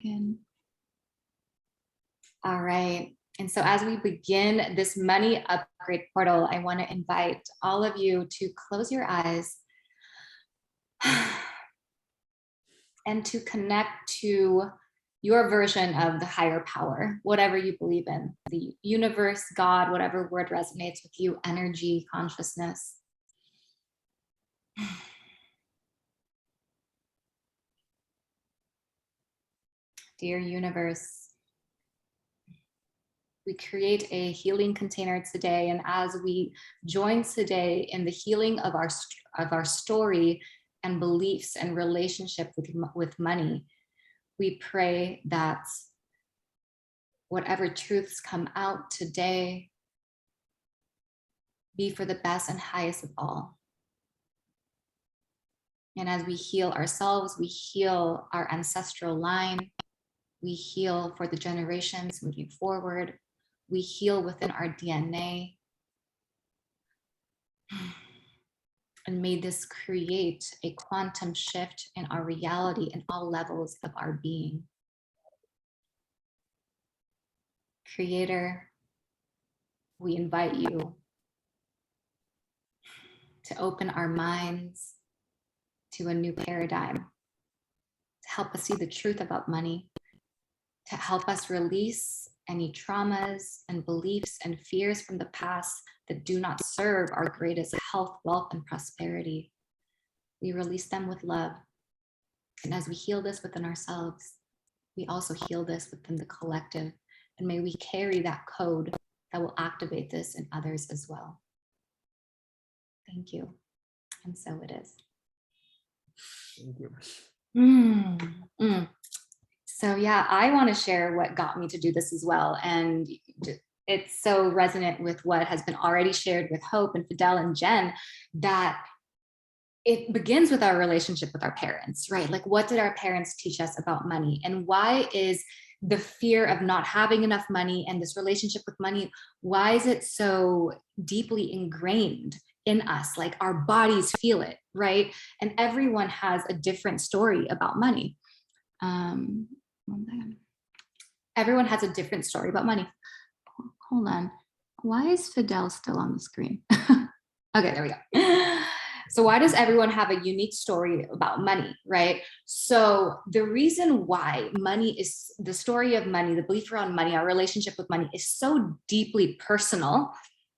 Again. All right. And so as we begin this money upgrade portal, I want to invite all of you to close your eyes and to connect to your version of the higher power, whatever you believe in, the universe, God, whatever word resonates with you, energy, consciousness. Dear universe, we create a healing container today. And as we join today in the healing of our story and beliefs and relationship with money, we pray that whatever truths come out today be for the best and highest of all. And as we heal ourselves, we heal our ancestral line, we heal for the generations moving forward, we heal within our DNA. And may this create a quantum shift in our reality in all levels of our being. Creator, we invite you to open our minds to a new paradigm, to help us see the truth about money, to help us release any traumas and beliefs and fears from the past that do not serve our greatest health, wealth, and prosperity. We release them with love. And as we heal this within ourselves, we also heal this within the collective. And may we carry that code that will activate this in others as well. Thank you. And so it is. Thank you. So yeah, I want to share what got me to do this as well. And it's so resonant with what has been already shared with Hope and Fidel and Jen, that it begins with our relationship with our parents, right? Like, what did our parents teach us about money? And why is the fear of not having enough money and this relationship with money, why is it so deeply ingrained in us? Like, our bodies feel it, right? And everyone has a different story about money. Everyone has a different story about money. Hold on. Why is Fidel still on the screen? Okay, there we go. So why does everyone have a unique story about money, right? So the reason why money is, the story of money, the belief around money, our relationship with money is so deeply personal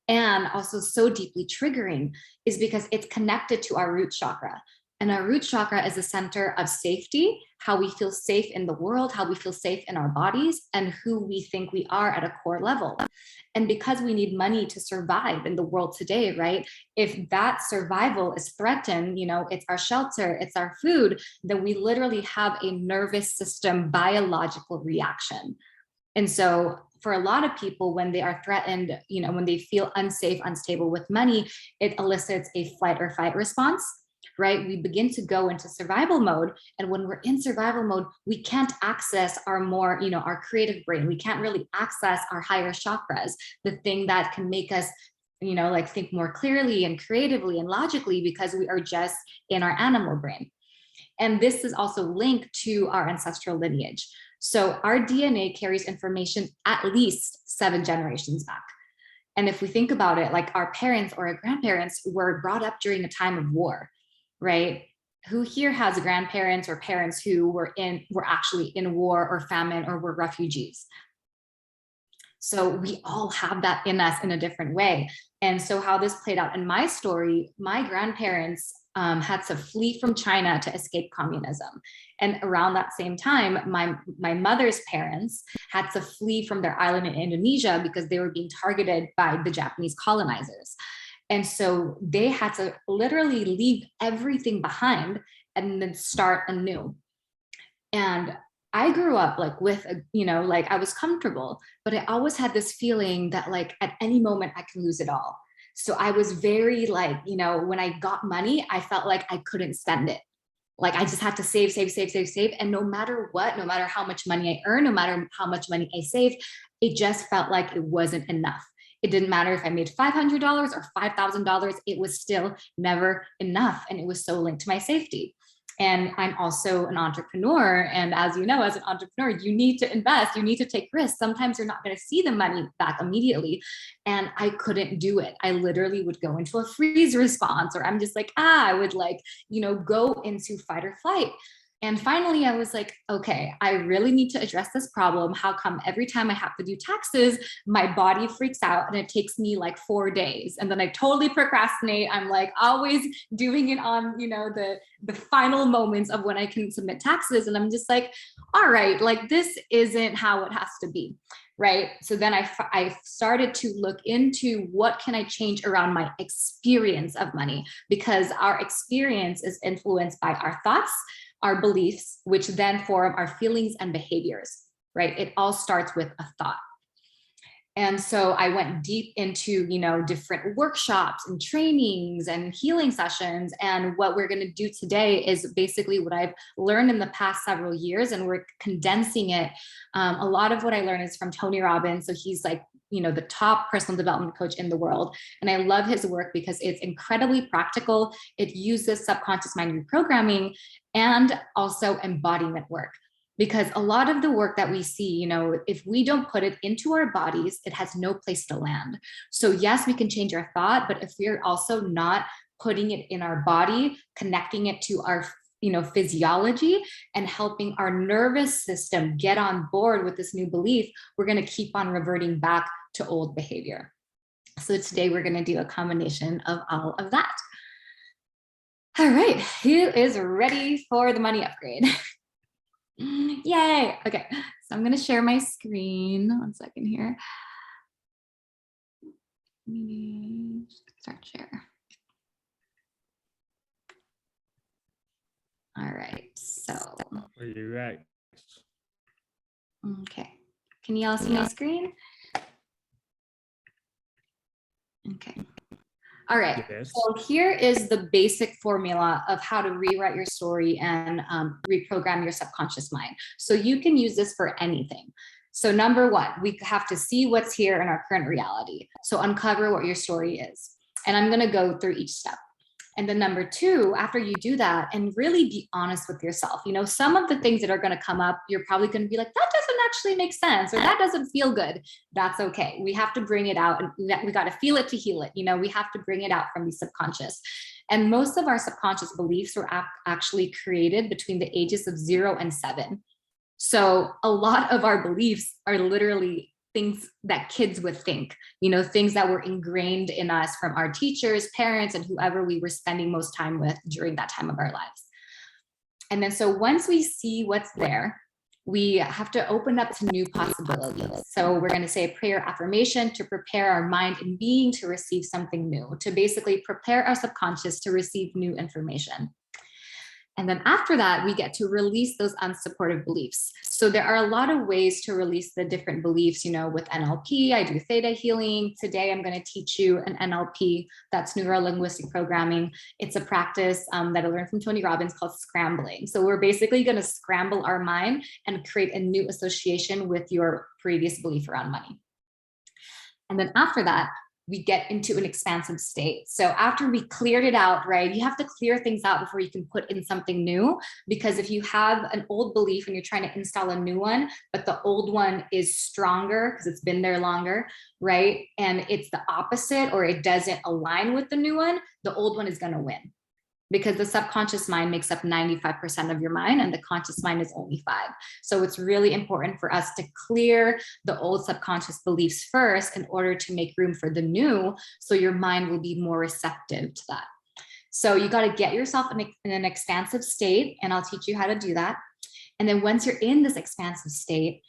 and also so deeply triggering is because it's connected to our root chakra. And our root chakra is a center of safety, how we feel safe in the world, how we feel safe in our bodies, and who we think we are at a core level. And because we need money to survive in the world today, right? If that survival is threatened, it's our shelter, it's our food, then we literally have a nervous system biological reaction. And so for a lot of people, when they are threatened, when they feel unsafe, unstable with money, it elicits a flight or fight response. Right? We begin to go into survival mode. And when we're in survival mode, we can't access our more, our creative brain. We can't really access our higher chakras, the thing that can make us, think more clearly and creatively and logically, because we are just in our animal brain. And this is also linked to our ancestral lineage. So our DNA carries information at least 7 generations back. And if we think about it, like our parents or our grandparents were brought up during a time of war. Right? Who here has grandparents or parents who were actually in war or famine or were refugees? So we all have that in us in a different way. And so how this played out in my story, my grandparents had to flee from China to escape communism. And around that same time, my mother's parents had to flee from their island in Indonesia because they were being targeted by the Japanese colonizers. And so they had to literally leave everything behind and then start anew. And I grew up with, I was comfortable, but I always had this feeling that at any moment I can lose it all. So I was very when I got money, I felt like I couldn't spend it. I just had to save. And no matter what, no matter how much money I earn, no matter how much money I save, it just felt like it wasn't enough. It didn't matter if I made $500 or $5,000, it was still never enough. And it was so linked to my safety. And I'm also an entrepreneur. And as you know, as an entrepreneur, you need to invest, you need to take risks. Sometimes you're not going to see the money back immediately. And I couldn't do it. I literally would go into a freeze response, or I'm just like, I would like, go into fight or flight. And finally, I was like, okay, I really need to address this problem. How come every time I have to do taxes, my body freaks out and it takes me like 4 days? And then I totally procrastinate. I'm like always doing it on, the final moments of when I can submit taxes. And I'm just like, all right, like this isn't how it has to be. Right. So then I started to look into what can I change around my experience of money, because our experience is influenced by our thoughts, our beliefs, which then form our feelings and behaviors, right? It all starts with a thought. And so I went deep into, different workshops and trainings and healing sessions. And what we're going to do today is basically what I've learned in the past several years, and we're condensing it. A lot of what I learned is from Tony Robbins. So he's like, the top personal development coach in the world. And I love his work because it's incredibly practical. It uses subconscious mind reprogramming and also embodiment work. Because a lot of the work that we see, if we don't put it into our bodies, it has no place to land. So yes, we can change our thought, but if we're also not putting it in our body, connecting it to our physiology and helping our nervous system get on board with this new belief, we're going to keep on reverting back to old behavior. So today we're going to do a combination of all of that. All right, who is ready for the money upgrade? Yay. Okay, so I'm going to share my screen. 1 second here. Start share. All right, so. Are you right? Okay, can you all see my screen? Okay. All right, Yes. so here is the basic formula of how to rewrite your story and reprogram your subconscious mind. So you can use this for anything. So number one, we have to see what's here in our current reality. So uncover what your story is. And I'm going to go through each step. And then number two, after you do that, and really be honest with yourself, some of the things that are going to come up, you're probably going to be like, that doesn't actually make sense, or that doesn't feel good. That's okay. We have to bring it out, and we got to feel it to heal it. We have to bring it out from the subconscious. And most of our subconscious beliefs were actually created between the ages of 0 and 7. So a lot of our beliefs are literally things that kids would think, things that were ingrained in us from our teachers, parents, and whoever we were spending most time with during that time of our lives. And then so once we see what's there, we have to open up to new possibilities. So we're going to say a prayer affirmation to prepare our mind and being to receive something new, to basically prepare our subconscious to receive new information. And then after that, we get to release those unsupportive beliefs. So there are a lot of ways to release the different beliefs, with NLP. I do theta healing. Today, I'm going to teach you an NLP, that's neuro-linguistic programming. It's a practice that I learned from Tony Robbins called scrambling. So we're basically going to scramble our mind and create a new association with your previous belief around money. And then after that, we get into an expansive state. So after we cleared it out, right, you have to clear things out before you can put in something new. Because if you have an old belief and you're trying to install a new one, but the old one is stronger because it's been there longer, right, and it's the opposite, or it doesn't align with the new one, the old one is going to win. Because the subconscious mind makes up 95% of your mind and the conscious mind is only 5%. So it's really important for us to clear the old subconscious beliefs first in order to make room for the new, so your mind will be more receptive to that. So you got to get yourself in an expansive state, and I'll teach you how to do that. And then once you're in this expansive state,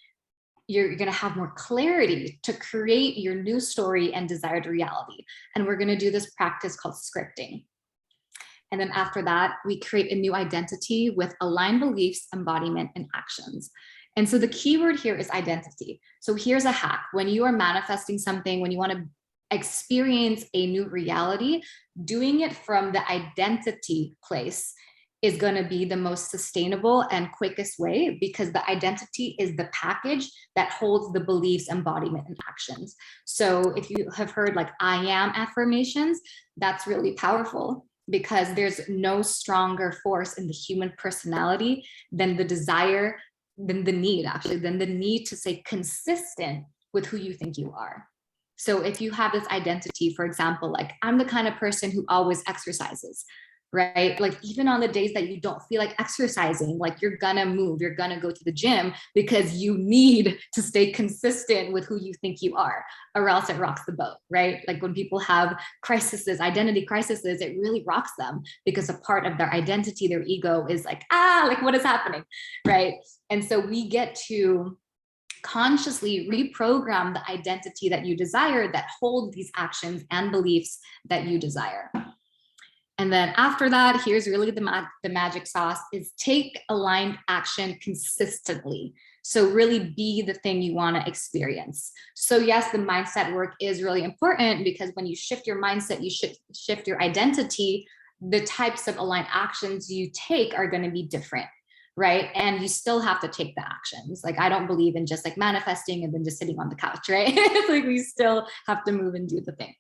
you're going to have more clarity to create your new story and desired reality. And we're going to do this practice called scripting. And then after that, we create a new identity with aligned beliefs, embodiment, and actions. And so the key word here is identity. So here's a hack. When you are manifesting something, when you want to experience a new reality, doing it from the identity place is going to be the most sustainable and quickest way, because the identity is the package that holds the beliefs, embodiment, and actions. So if you have heard like I am affirmations, that's really powerful. because there's no stronger force in the human personality than the desire, than the need, actually, than the need to stay consistent with who you think you are. So if you have this identity, for example, like I'm the kind of person who always exercises, right? Like even on the days that you don't feel like exercising, like you're gonna move, you're gonna go to the gym because you need to stay consistent with who you think you are, or else it rocks the boat, right? Like when people have crises, identity crises, it really rocks them because a part of their identity, their ego is like, like what is happening, right? And so we get to consciously reprogram the identity that you desire that hold these actions and beliefs that you desire. And then after that, here's really the magic sauce is take aligned action consistently. So really be the thing you want to experience. So yes, the mindset work is really important because when you shift your mindset, you shift your identity, the types of aligned actions you take are going to be different, right? And you still have to take the actions. Like I don't believe in just like manifesting and then just sitting on the couch, right? It's like we still have to move and do the thing.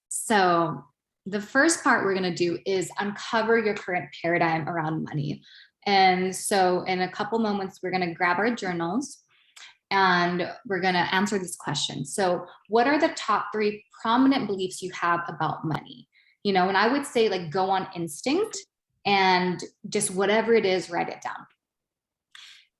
So the first part we're going to do is uncover your current paradigm around money. And so in a couple moments, we're going to grab our journals and we're going to answer this question. So what are the top 3 prominent beliefs you have about money? You know, and I would say like go on instinct and just whatever it is, write it down.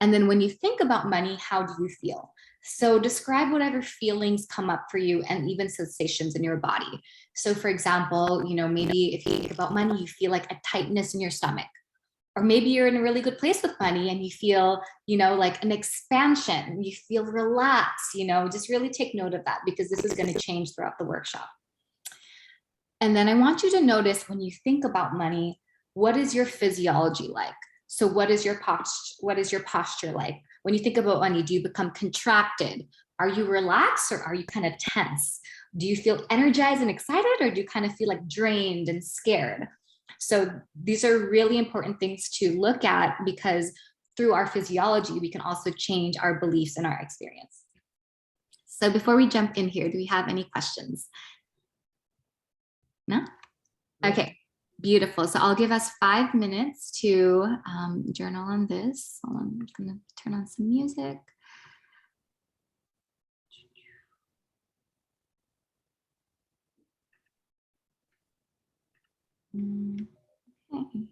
And then when you think about money, how do you feel? So describe whatever feelings come up for you and even sensations in your body. So for example, you know, maybe if you think about money, you feel like a tightness in your stomach. Or maybe you're in a really good place with money and you feel, you know, like an expansion, you feel relaxed, you know, just really take note of that because this is going to change throughout the workshop. And then I want you to notice when you think about money, what is your physiology like? So what is your posture like? When you think about money, do you become contracted? Are you relaxed or are you kind of tense? Do you feel energized and excited or do you kind of feel like drained and scared? So these are really important things to look at because through our physiology, we can also change our beliefs and our experience. So before we jump in here, do we have any questions? No? Okay. Beautiful. So I'll give us 5 minutes to journal on this. Hold on, I'm going to turn on some music. Okay.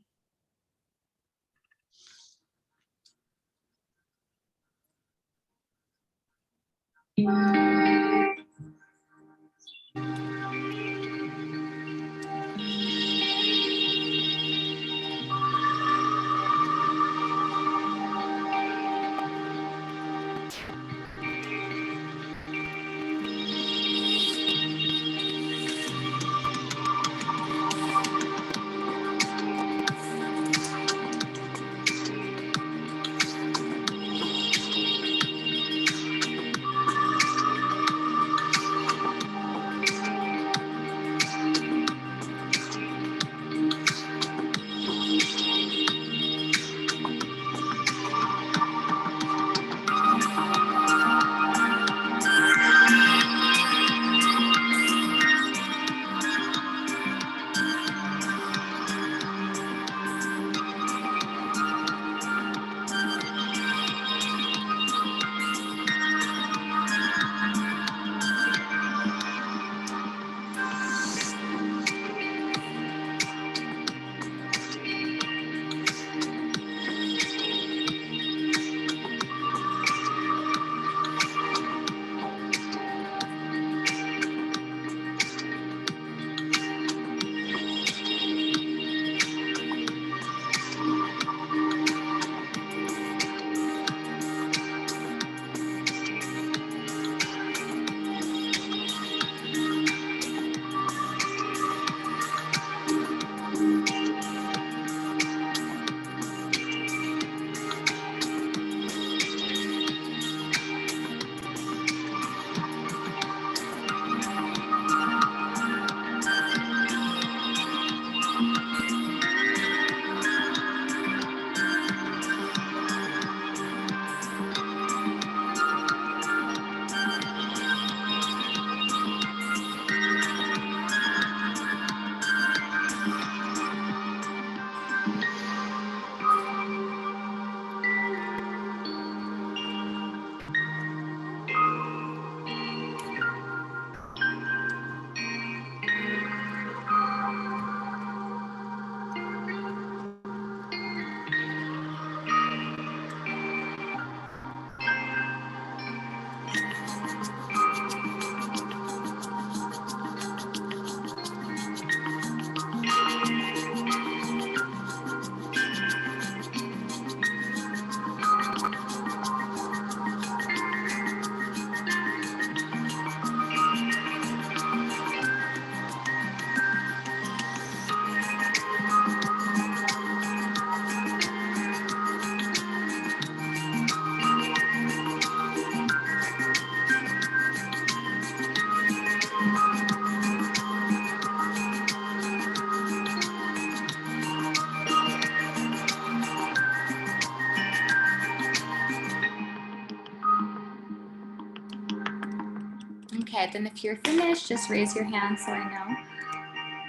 Okay, then if you're finished, just raise your hand so I know.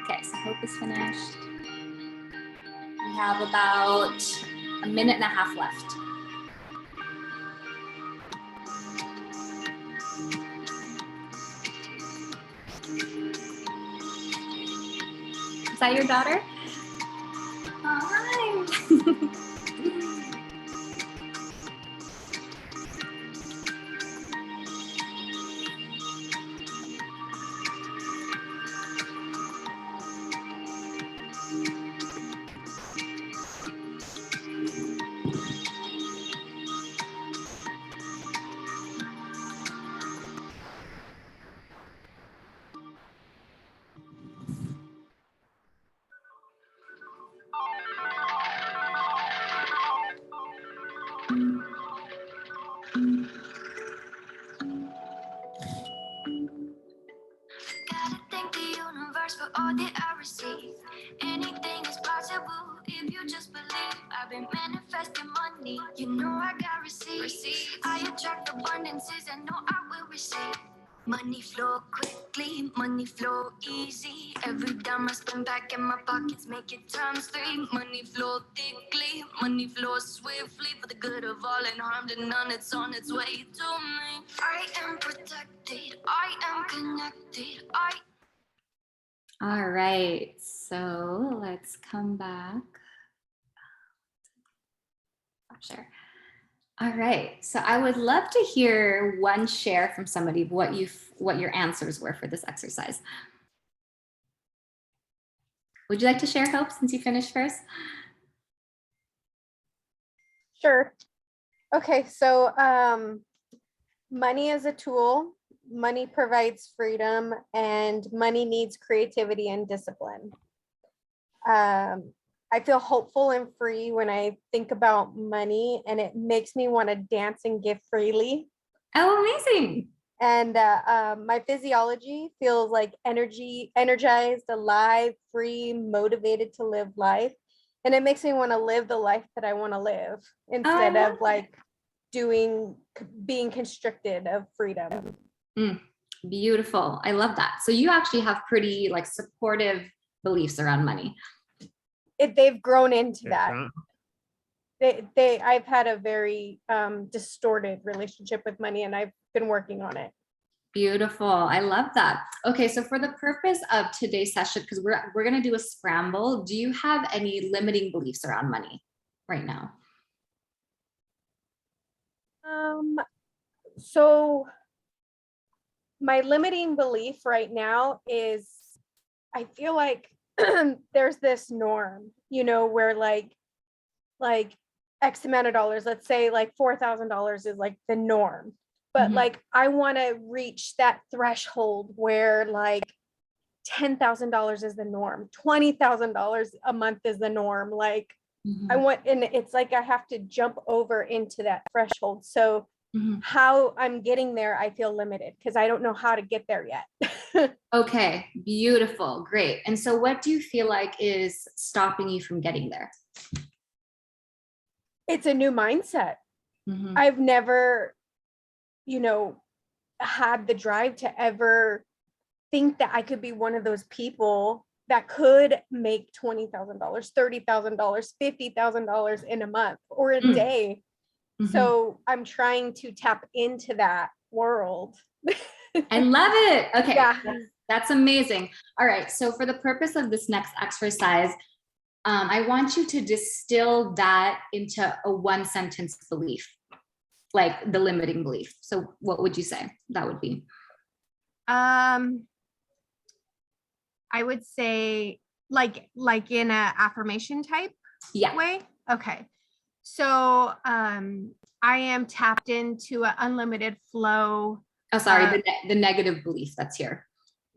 Okay, so Hope is finished. We have about a minute and a half left. Is that your daughter? Oh, hi. Gotta thank the universe for all that I receive. Anything is possible if you just believe. I've been manifesting money, you know I got receipts. I attract abundances, I know I will receive. Money flow quickly, money flow easy. Every dime I spend back in my pockets, make it times three. Money flow thickly, money flow swiftly. For the good of all and harm to none, it's on its way to me. I am protected, I am connected, All right, so let's come back. Sure. All right, so I would love to hear one share from somebody what your answers were for this exercise. Would you like to share, Hope, since you finished first? Sure. Okay, so money is a tool. Money provides freedom, and money needs creativity and discipline. I feel hopeful and free when I think about money, and it makes me want to dance and give freely. Oh, amazing. And my physiology feels like energized, alive, free, motivated to live life. And it makes me want to live the life that I want to live instead of like being constricted of freedom. Beautiful. I love that. So you actually have pretty like supportive beliefs around money. They've grown into that. I've had a very distorted relationship with money, and I've been working on it. Beautiful. I love that. Okay, so for the purpose of today's session, because we're going to do a scramble, do you have any limiting beliefs around money right now? So my limiting belief right now is I feel like there's this norm, where like X amount of dollars, let's say like $4,000 is like the norm. But like, I want to reach that threshold where like $10,000 is the norm, $20,000 a month is the norm. Like I want, and it's like I have to jump over into that threshold. So how I'm getting there, I feel limited because I don't know how to get there yet. Okay, beautiful, great. And so what do you feel like is stopping you from getting there? It's a new mindset. I've never, had the drive to ever think that I could be one of those people that could make $20,000, $30,000, $50,000 in a month or a day. So I'm trying to tap into that world. I love it. Okay, yeah. That's amazing. All right, so for the purpose of this next exercise, I want you to distill that into a one sentence belief, like the limiting belief. So what would you say that would be? I would say like in a affirmation type way. Okay. So I am tapped into an unlimited flow. Oh, sorry, the negative belief that's here,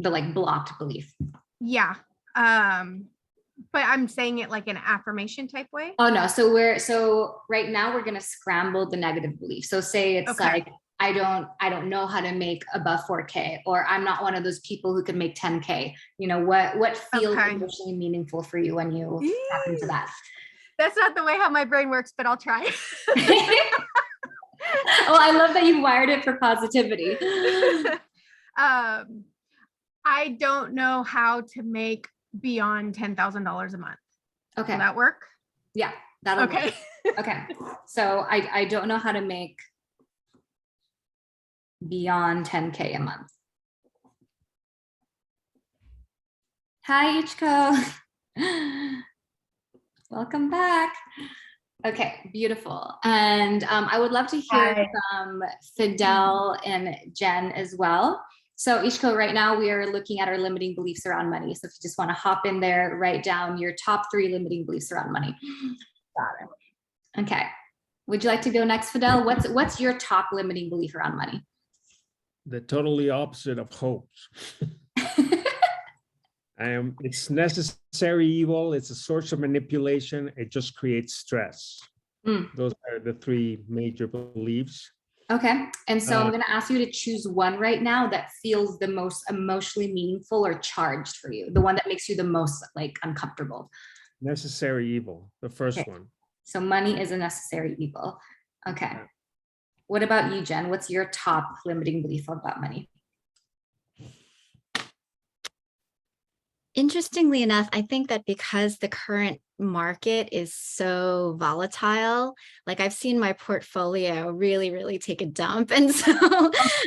the like blocked belief. Yeah. But I'm saying it like an affirmation type way. Oh no, so right now we're gonna scramble the negative belief. So say it's like I don't know how to make above 4K, or I'm not one of those people who can make 10K. What feels emotionally meaningful for you when you tap into that? That's not the way how my brain works, but I'll try. Oh, I love that you wired it for positivity. I don't know how to make beyond $10,000 a month. Okay. Will that work? Yeah, that'll Okay. work. Okay. So I don't know how to make beyond 10K a month. Hi, Ichiko. Welcome back. Okay, beautiful. And I would love to hear from Fidel and Jen as well. So Ichiko, right now we are looking at our limiting beliefs around money. So if you just want to hop in there, write down your top 3 limiting beliefs around money. Got it. Okay. Would you like to go next, Fidel? What's your top limiting belief around money? The totally opposite of hopes. It's necessary evil. It's a source of manipulation. It just creates stress. Those are the 3 major beliefs. Okay. And so I'm going to ask you to choose one right now that feels the most emotionally meaningful or charged for you. The one that makes you the most like uncomfortable. Necessary evil, the first one. So money is a necessary evil. Okay. What about you, Jen? What's your top limiting belief about money? Interestingly enough, I think that because the current market is so volatile, like I've seen my portfolio really, really take a dump. And so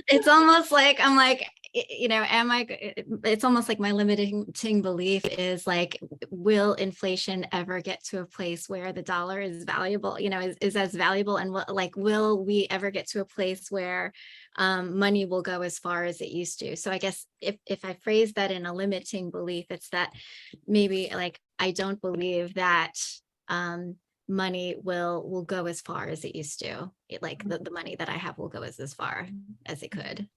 it's almost like, I'm like, you know, it's almost like my limiting belief is like, will inflation ever get to a place where the dollar is valuable, you know, is as valuable? And like, will we ever get to a place where money will go as far as it used to? So I guess if I phrase that in a limiting belief, it's that maybe like, I don't believe that money will go as far as it used to. Like the money that I have will go as far as it could.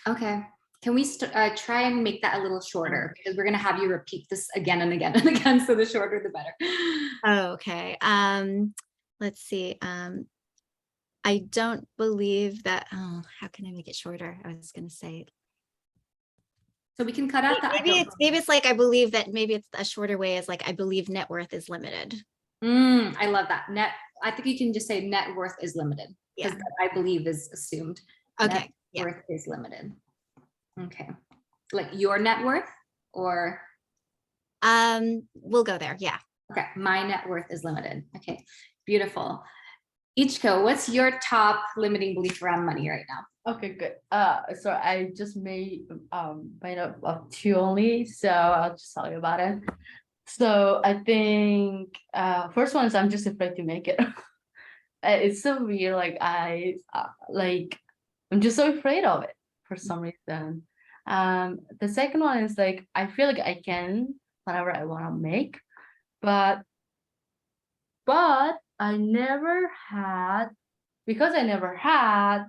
Okay. Can we try and make that a little shorter? Because we're going to have you repeat this again and again and again. So the shorter, the better. Oh, okay. Let's see. I don't believe that. Oh, how can I make it shorter? I was going to say. So we can cut out that. Maybe it's like I believe that maybe it's a shorter way is like I believe net worth is limited. I love that. I think you can just say net worth is limited. Because I believe is assumed. Okay. Net worth is limited. Okay. Like your net worth or? We'll go there. Yeah. Okay. My net worth is limited. Okay. Beautiful. Ichiko, what's your top limiting belief around money right now? Okay, good. So I just made up of 2 only, so I'll just tell you about it. So I think first one is I'm just afraid to make it. It's so weird. Like I'm just so afraid of it for some reason. The second one is like I feel like I can whatever I want to make, but I never had, because I never had,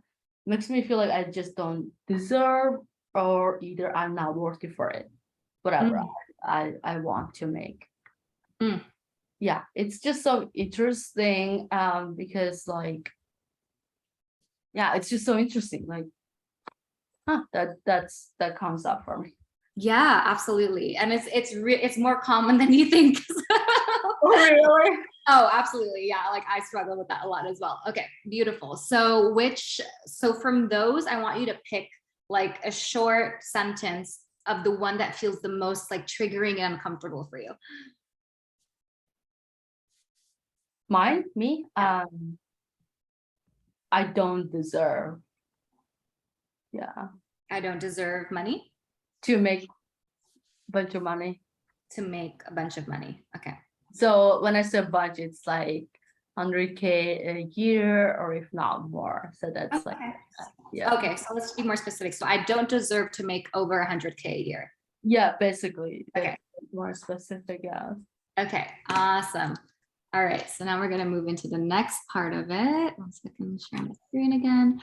makes me feel like I just don't deserve, or either I'm not worthy for it, whatever I want to make. Yeah, it's just so interesting because like, yeah, it's just so interesting. Like, that comes up for me. Yeah, absolutely. And it's more common than you think. Oh, really? Oh, absolutely. Yeah. Like I struggle with that a lot as well. Okay. Beautiful. So from those, I want you to pick like a short sentence of the one that feels the most like triggering and uncomfortable for you. Me? I don't deserve. Yeah. I don't deserve money. To make a bunch of money. To make a bunch of money. Okay. So when I say bunch, it's like 100K a year, or if not more. So that's okay. like, yeah. Okay. So let's be more specific. So I don't deserve to make over 100K a year. Yeah, basically. Okay. More specific, yeah. Okay. Awesome. All right. So now we're going to move into the next part of it. 1 second, share my screen again.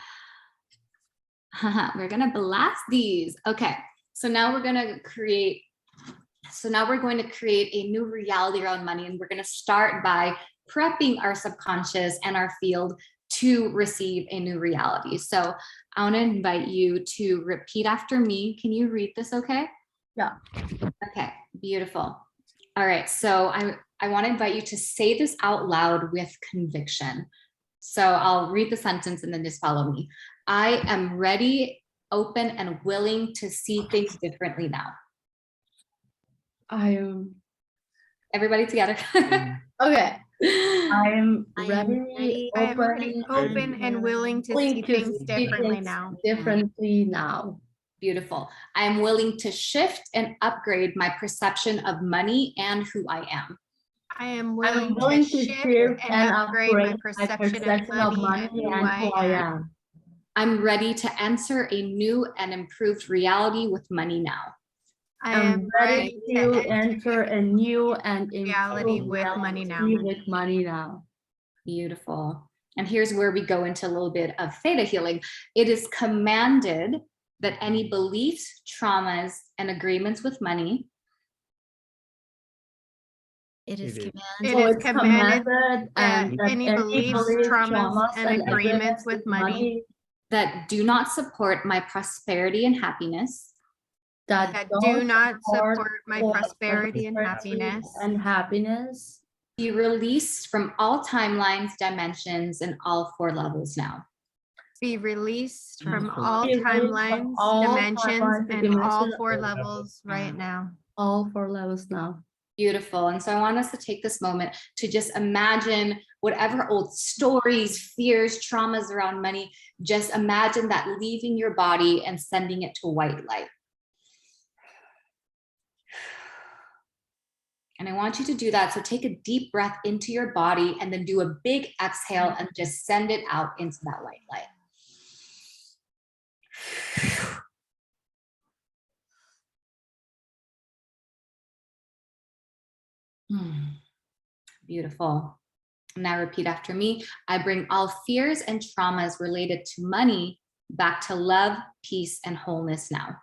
We're going to blast these. Okay. So now we're going to create a new reality around money, and we're going to start by prepping our subconscious and our field to receive a new reality. So I want to invite you to repeat after me. Can you read this okay? Yeah. Okay, beautiful. All right, so I want to invite you to say this out loud with conviction. So I'll read the sentence and then just follow me. I am ready. open and willing to see things differently now? I am Everybody together. okay. I'm I am ready, ready, I am ready, open and willing to see things differently now. Differently now. Beautiful. I'm willing to shift and upgrade my perception of money and who I am. I am I'm willing willing to to shift shift and upgrade my perception of money and who I am. I'm ready to enter a new and improved reality with money now. I am ready to enter a new and reality improved with money now. With money now. Beautiful. And here's where we go into a little bit of theta healing. It is commanded that any beliefs, traumas, and agreements with money. It is It is. commanded. It is commanded that any beliefs, traumas, and agreements with money That do not support my prosperity and happiness. that do not support my prosperity and happiness Be released from all timelines, dimensions, and all 4 levels now. be released from Beautiful. all Be released from timelines, all dimensions, timelines, and all dimensions, 4 and levels right now. All 4 levels now. Beautiful. And so I want us to take this moment to just imagine whatever old stories, fears, traumas around money, just imagine that leaving your body and sending it to white light. And I want you to do that. So take a deep breath into your body and then do a big exhale and just send it out into that white light. Beautiful. Now repeat after me. I bring all fears and traumas related to money back to love, peace, and wholeness now.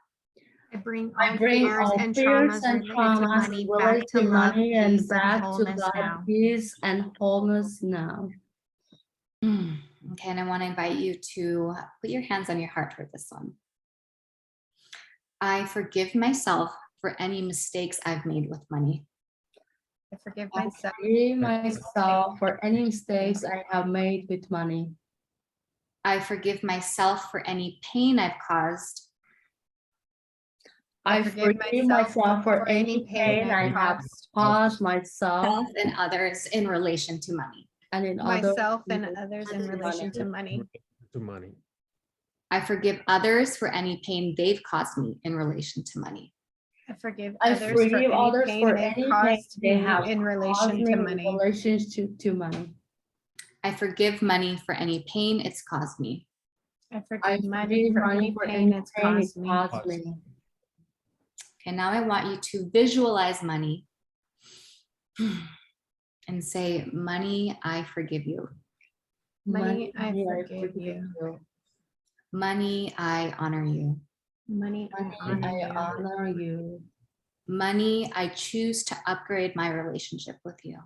I bring I all bring fears all and fears traumas and related to traumas money back related to to love, money and peace, and back to wholeness love, now. peace, and wholeness now. Okay, and I want to invite you to put your hands on your heart for this one. I forgive myself for any mistakes I've made with money. I forgive I myself. forgive myself for any mistakes I have made with money. I forgive myself for any pain I've caused. I forgive myself for any pain I have caused myself And others in relation to money. and in Myself and people others in relation to money. To money. I forgive others for any pain they've caused me in relation to money. I forgive I others forgive others for for any pain any they pain caused they me have in caused relation me to in money. relation to money. I forgive money for any pain it's caused me. I I forgive money for any pain it's caused me. Okay, now I want you to visualize money and say, money, I forgive you. Money, I forgive you. Money, I honor you. Money, I I honor you. honor you. Money, I choose to upgrade my relationship with you.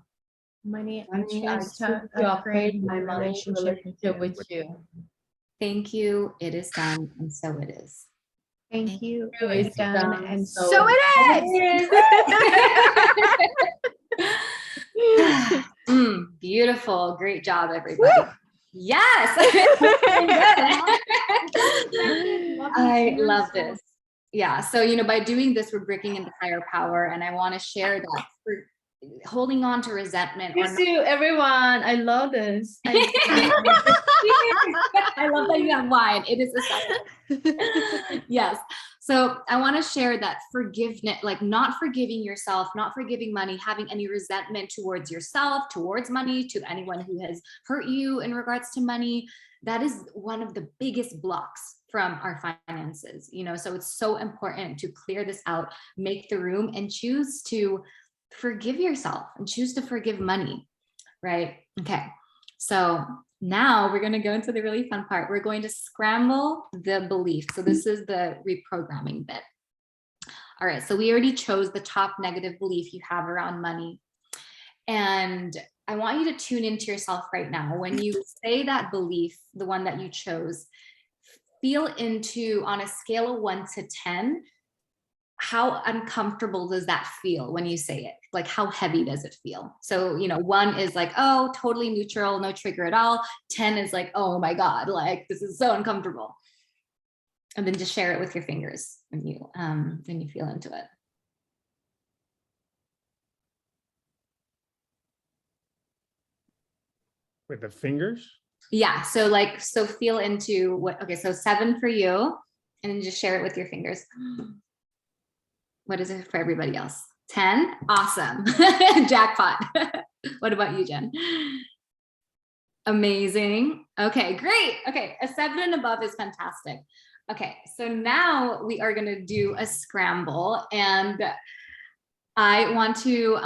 Money, I Money, I choose choose to to upgrade my money relationship with you. you. Thank you. It is done, and so it is. Thank you. It's It's done, done, and so so it is. Beautiful. Great job, everybody. Yes. I love this. Yeah. So, by doing this, we're breaking into higher power. And I want to share that for holding on to resentment. You too, everyone. I love this. I love that you have wine. It is essential. Yes. So I want to share that forgiveness, like not forgiving yourself, not forgiving money, having any resentment towards yourself, towards money, to anyone who has hurt you in regards to money. That is one of the biggest blocks from our finances, so it's so important to clear this out, make the room, and choose to forgive yourself and choose to forgive money, right? Okay. So now we're going to go into the really fun part. We're going to scramble the belief. So this is the reprogramming bit. All right. So we already chose the top negative belief you have around money. And I want you to tune into yourself right now. When you say that belief, the one that you chose, feel into, on a scale of 1 to 10, how uncomfortable does that feel when you say it? Like, how heavy does it feel? So, 1 is like, oh, totally neutral, no trigger at all. 10 is like, oh my God, like this is so uncomfortable. And then just share it with your fingers when you feel into it. With the fingers? Yeah, so feel into what, okay, so 7 for you, and then just share it with your fingers. What is it for everybody else? 10? Awesome. Jackpot. What about you, Jen? Amazing. Okay, great. Okay, a 7 and above is fantastic. Okay, so now we are going to do a scramble, and I want to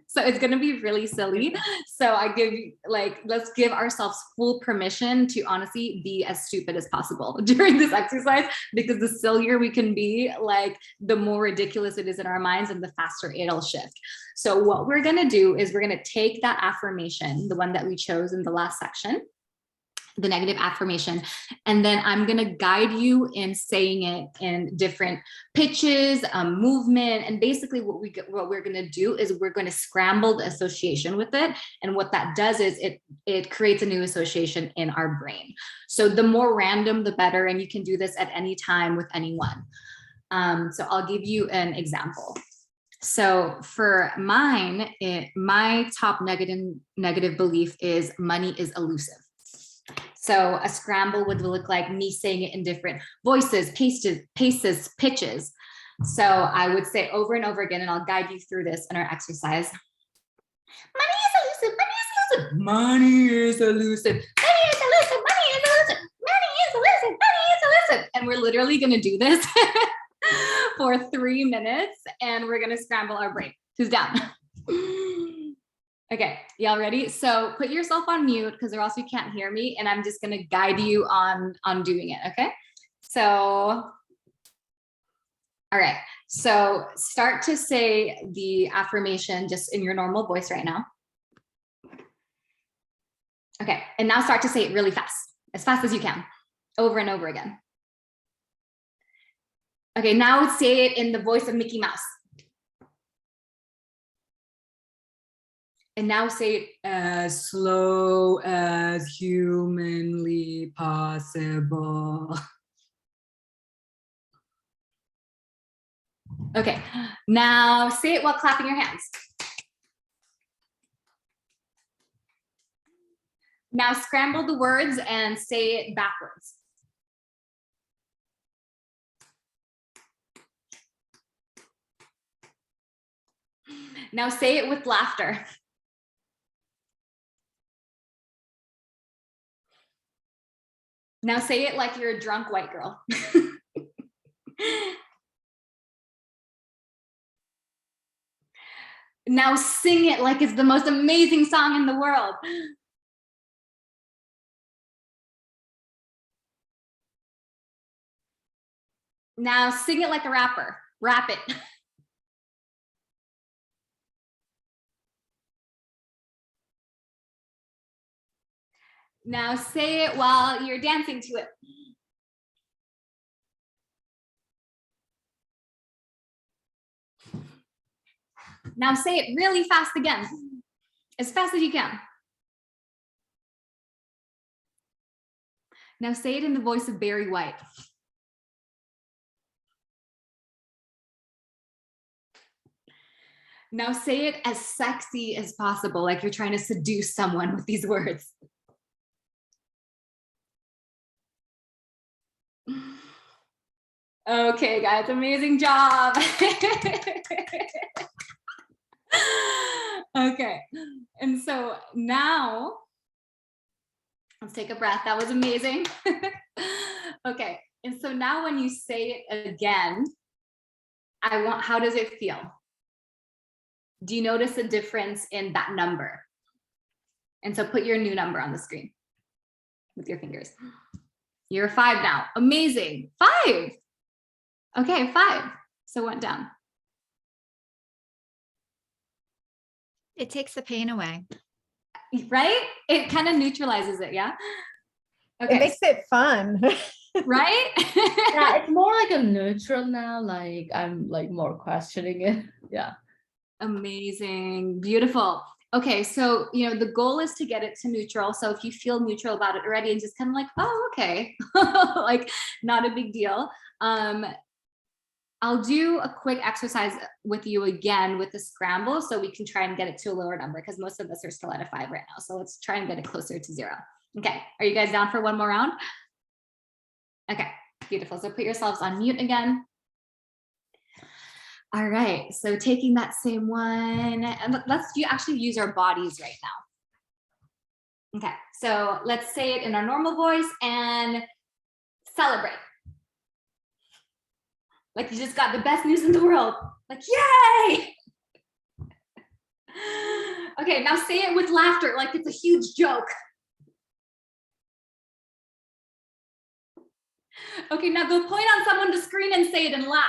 so it's going to be really silly. So I give you, like, let's give ourselves full permission to honestly be as stupid as possible during this exercise, because the sillier we can be, like, the more ridiculous it is in our minds and the faster it'll shift. So what we're going to do is we're going to take that affirmation, the one that we chose in the last section, the negative affirmation, and then I'm going to guide you in saying it in different pitches, movement, and basically what we're going to do is we're going to scramble the association with it, and what that does is it creates a new association in our brain. So the more random, the better, and you can do this at any time with anyone. So I'll give you an example. So for mine, my top negative belief is money is elusive. So a scramble would look like me saying it in different voices, paces, pitches. So I would say over and over again, and I'll guide you through this in our exercise. Money is elusive. Money is elusive. Money is elusive. Money is elusive. Money is elusive. Money is elusive. And we're literally going to do this for 3 minutes, and we're going to scramble our brain. Who's down? Okay, y'all ready? So put yourself on mute, because or else you can't hear me, and I'm just gonna guide you on doing it, okay? So, all right, so start to say the affirmation just in your normal voice right now. Okay, and now start to say it really fast as you can, over and over again. Okay, now say it in the voice of Mickey Mouse. And now say it as slow as humanly possible. Okay, now say it while clapping your hands. Now scramble the words and say it backwards. Now say it with laughter. Now say it like you're a drunk white girl. Now sing it like it's the most amazing song in the world. Now sing it like a rapper. Rap it. Now say it while you're dancing to it. Now say it really fast again, as fast as you can. Now say it in the voice of Barry White. Now say it as sexy as possible, like you're trying to seduce someone with these words. Okay, guys, amazing job. Okay, and so now let's take a breath. That was amazing. Okay, and so now when you say it again, how does it feel? Do you notice a difference in that number? And so put your new number on the screen with your fingers. You're 5 now. Amazing. 5. Okay, 5. So went down. It takes the pain away. Right? It kind of neutralizes it, yeah? Okay. It makes it fun. Right? Yeah, it's more like a neutral now. Like I'm like more questioning it. Yeah. Amazing. Beautiful. Okay, so, you know, the goal is to get it to neutral. So if you feel neutral about it already and just kind of like, oh, okay, like not a big deal. I'll do a quick exercise with you again with the scramble so we can try and get it to a lower number because most of us are still at a 5 right now. So let's try and get it closer to 0. Okay, are you guys down for one more round? Okay, beautiful. So put yourselves on mute again. All right, so taking that same one, and let's actually use our bodies right now. Okay, so let's say it in our normal voice and celebrate. Like you just got the best news in the world. Like, yay! Okay, now say it with laughter, like it's a huge joke. Okay, now go point on someone to screen and say it and laugh.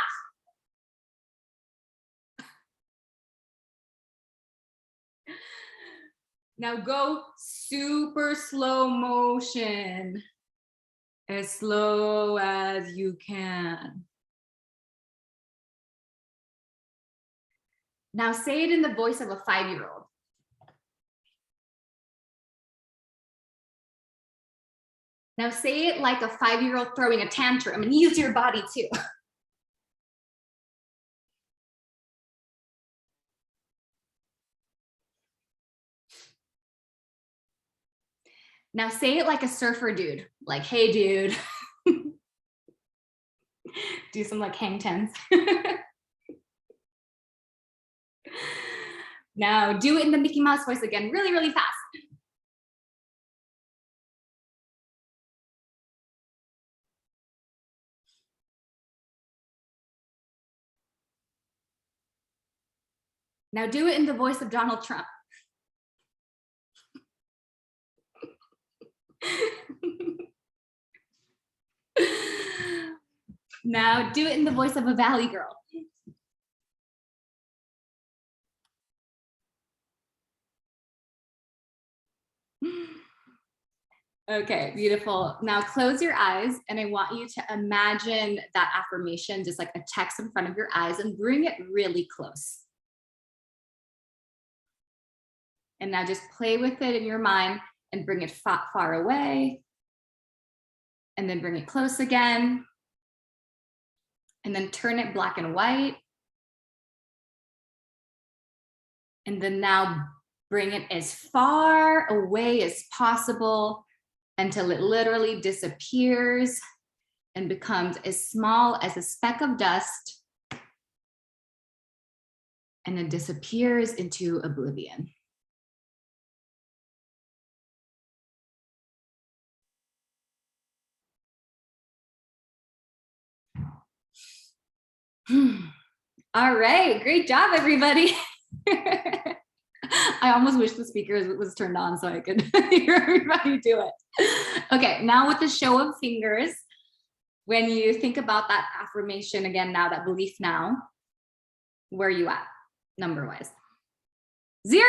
Now go super slow motion, as slow as you can. Now say it in the voice of a 5-year-old. Now say it like a 5-year-old throwing a tantrum and use your body too. Now say it like a surfer dude, like, hey dude. Do some like hang tens. Now do it in the Mickey Mouse voice again, really, really fast. Now do it in the voice of Donald Trump. Now do it in the voice of a Valley girl. Okay, beautiful. Now close your eyes and I want you to imagine that affirmation, just like a text in front of your eyes, and bring it really close. And now just play with it in your mind and bring it far away. And then bring it close again. And then turn it black and white. And then now bring it as far away as possible until it literally disappears and becomes as small as a speck of dust and then disappears into oblivion. All right, great job, everybody. I almost wish the speaker was turned on so I could hear everybody do it. Okay, now with the show of fingers, when you think about that affirmation again, now that belief now, where are you at, number-wise? 0!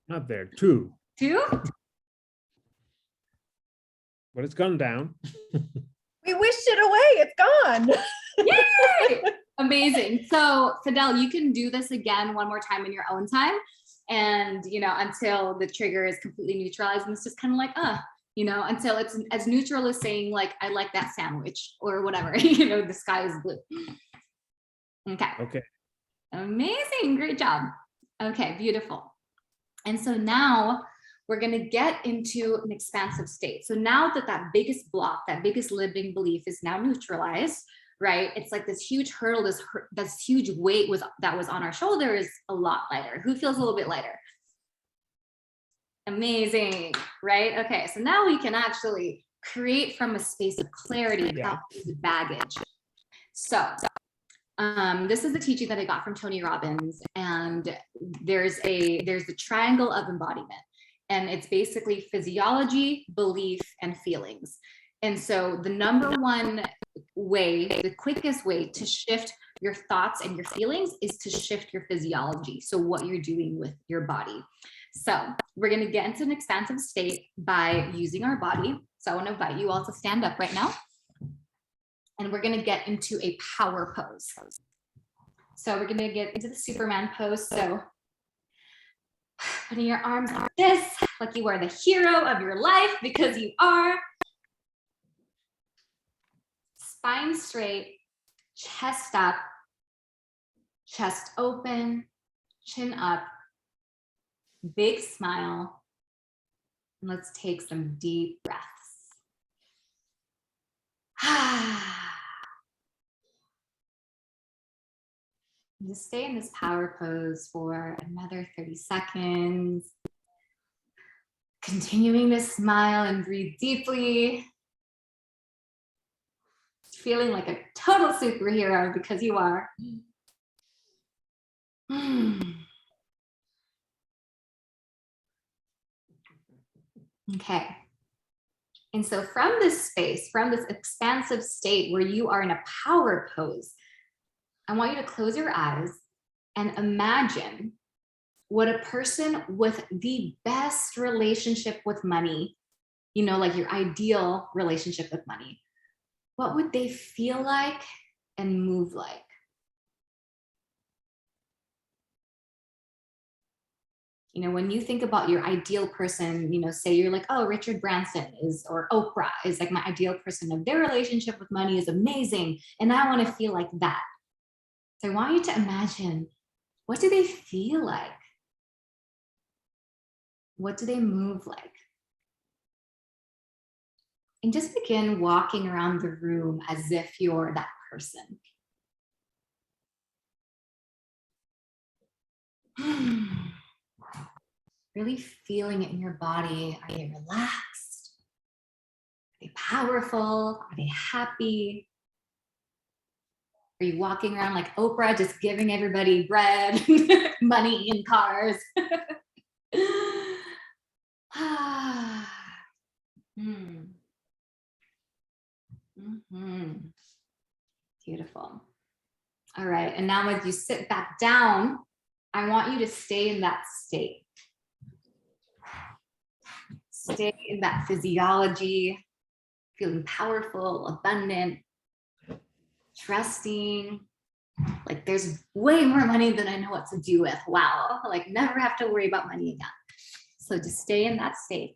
Not there, 2. 2? But it's gone down. We wished it away, it's gone. Yay! Amazing. So Fidel, you can do this again one more time in your own time. And, you know, until the trigger is completely neutralized. And it's just kind of like, you know, until it's as neutral as saying like, I like that sandwich or whatever, you know, the sky is blue. Okay. Okay. Amazing. Great job. Okay, beautiful. And so now we're going to get into an expansive state. So now that that biggest block, that biggest limiting belief is now neutralized, right? It's like this huge hurdle, this huge weight that was on our shoulders a lot lighter. Who feels a little bit lighter? Amazing, right? Okay, so now we can actually create from a space of clarity without the baggage. So this is a teaching that I got from Tony Robbins, and there's the triangle of embodiment, and it's basically physiology, belief, and feelings. And so the number one way, the quickest way to shift your thoughts and your feelings is to shift your physiology. So what you're doing with your body. So we're going to get into an expansive state by using our body. So I want to invite you all to stand up right now. And we're going to get into a power pose. So we're going to get into the Superman pose. So Putting your arms like this, like you are the hero of your life, because you are. Spine straight, chest up, chest open, chin up, big smile. And let's take some deep breaths. Just stay in this power pose for another 30 seconds. Continuing to smile and breathe deeply. Feeling like a total superhero, because you are. Okay. And so from this space, from this expansive state where you are in a power pose, I want you to close your eyes and imagine what a person with the best relationship with money, you know, like your ideal relationship with money, what would they feel like and move like? You know, when you think about your ideal person, you know, say you're like, oh, Richard Branson is, or Oprah is like my ideal person of their relationship with money is amazing. And I want to feel like that. So I want you to imagine, what do they feel like? What do they move like? And just begin walking around the room as if you're that person. Really feeling it in your body. Are they relaxed? Are they powerful? Are they happy? Are you walking around like Oprah, just giving everybody bread, money, and cars? Beautiful. All right, and now as you sit back down, I want you to stay in that state. Stay in that physiology, feeling powerful, abundant, trusting, like there's way more money than I know what to do with. Wow, like never have to worry about money again. So just stay in that state.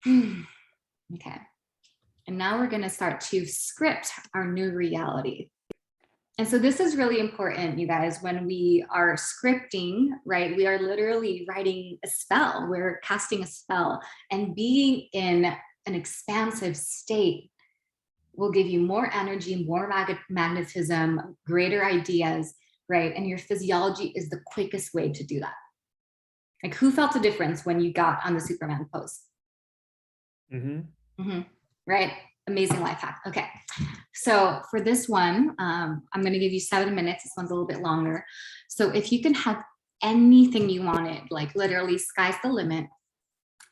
Okay. And now we're going to start to script our new reality. And so this is really important, you guys, when we are scripting, right? We are literally writing a spell. We're casting a spell, and being in an expansive state will give you more energy, more magnetism, greater ideas, right? And your physiology is the quickest way to do that. Like, who felt a difference when you got on the Superman pose? Right? Amazing life hack. Okay. So for this one, I'm going to give you 7 minutes. This one's a little bit longer. So if you can have anything you wanted, like literally sky's the limit,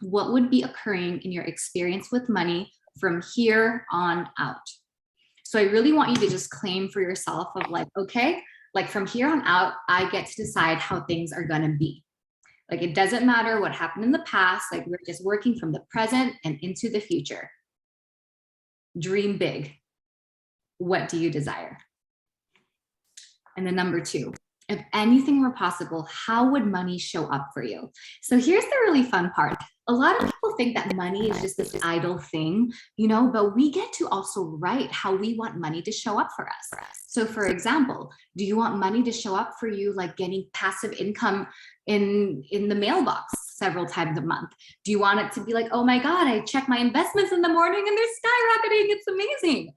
what would be occurring in your experience with money from here on out? So I really want you to just claim for yourself of like, okay, like from here on out, I get to decide how things are going to be. Like, it doesn't matter what happened in the past. Like, we're just working from the present and into the future. Dream big. What do you desire? And then number 2, if anything were possible, how would money show up for you? So here's the really fun part. A lot of people think that money is just this idle thing, you know, but we get to also write how we want money to show up for us. So for example, do you want money to show up for you like getting passive income in the mailbox several times a month? Do you want it to be like, oh my God, I check my investments in the morning and they're skyrocketing, it's amazing?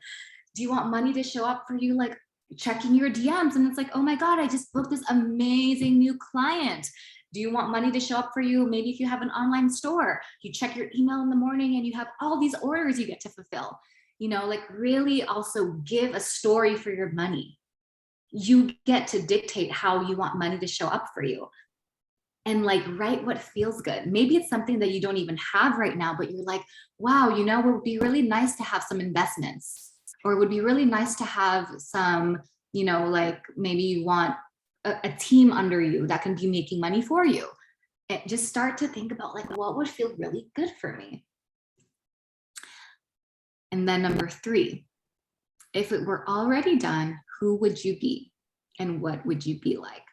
Do you want money to show up for you like checking your DMs and it's like, oh my God, I just booked this amazing new client? Do you want money to show up for you? Maybe if you have an online store, you check your email in the morning and you have all these orders you get to fulfill. You know, like really also give a story for your money. You get to dictate how you want money to show up for you. And like write what feels good. Maybe it's something that you don't even have right now, but you're like, wow, you know, it would be really nice to have some investments, or it would be really nice to have some, you know, like maybe you want a team under you that can be making money for you. And just start to think about like, what would feel really good for me? And then number 3, if it were already done, who would you be and what would you be like?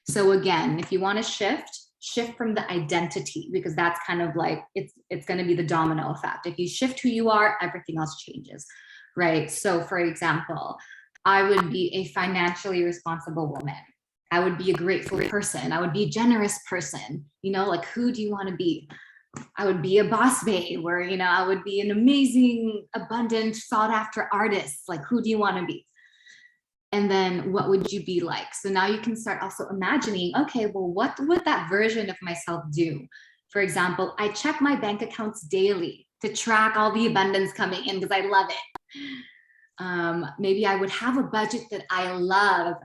So again, if you want to shift, shift from the identity, because that's kind of like, it's going to be the domino effect. If you shift who you are, everything else changes, right? So for example, I would be a financially responsible woman. I would be a grateful person. I would be a generous person. You know, like, who do you want to be? I would be a boss babe, where, you know, I would be an amazing, abundant, sought after artist. Like, who do you want to be? And then what would you be like? So now you can start also imagining, okay, well, what would that version of myself do? For example, I check my bank accounts daily to track all the abundance coming in because I love it. Maybe I would have a budget that I love.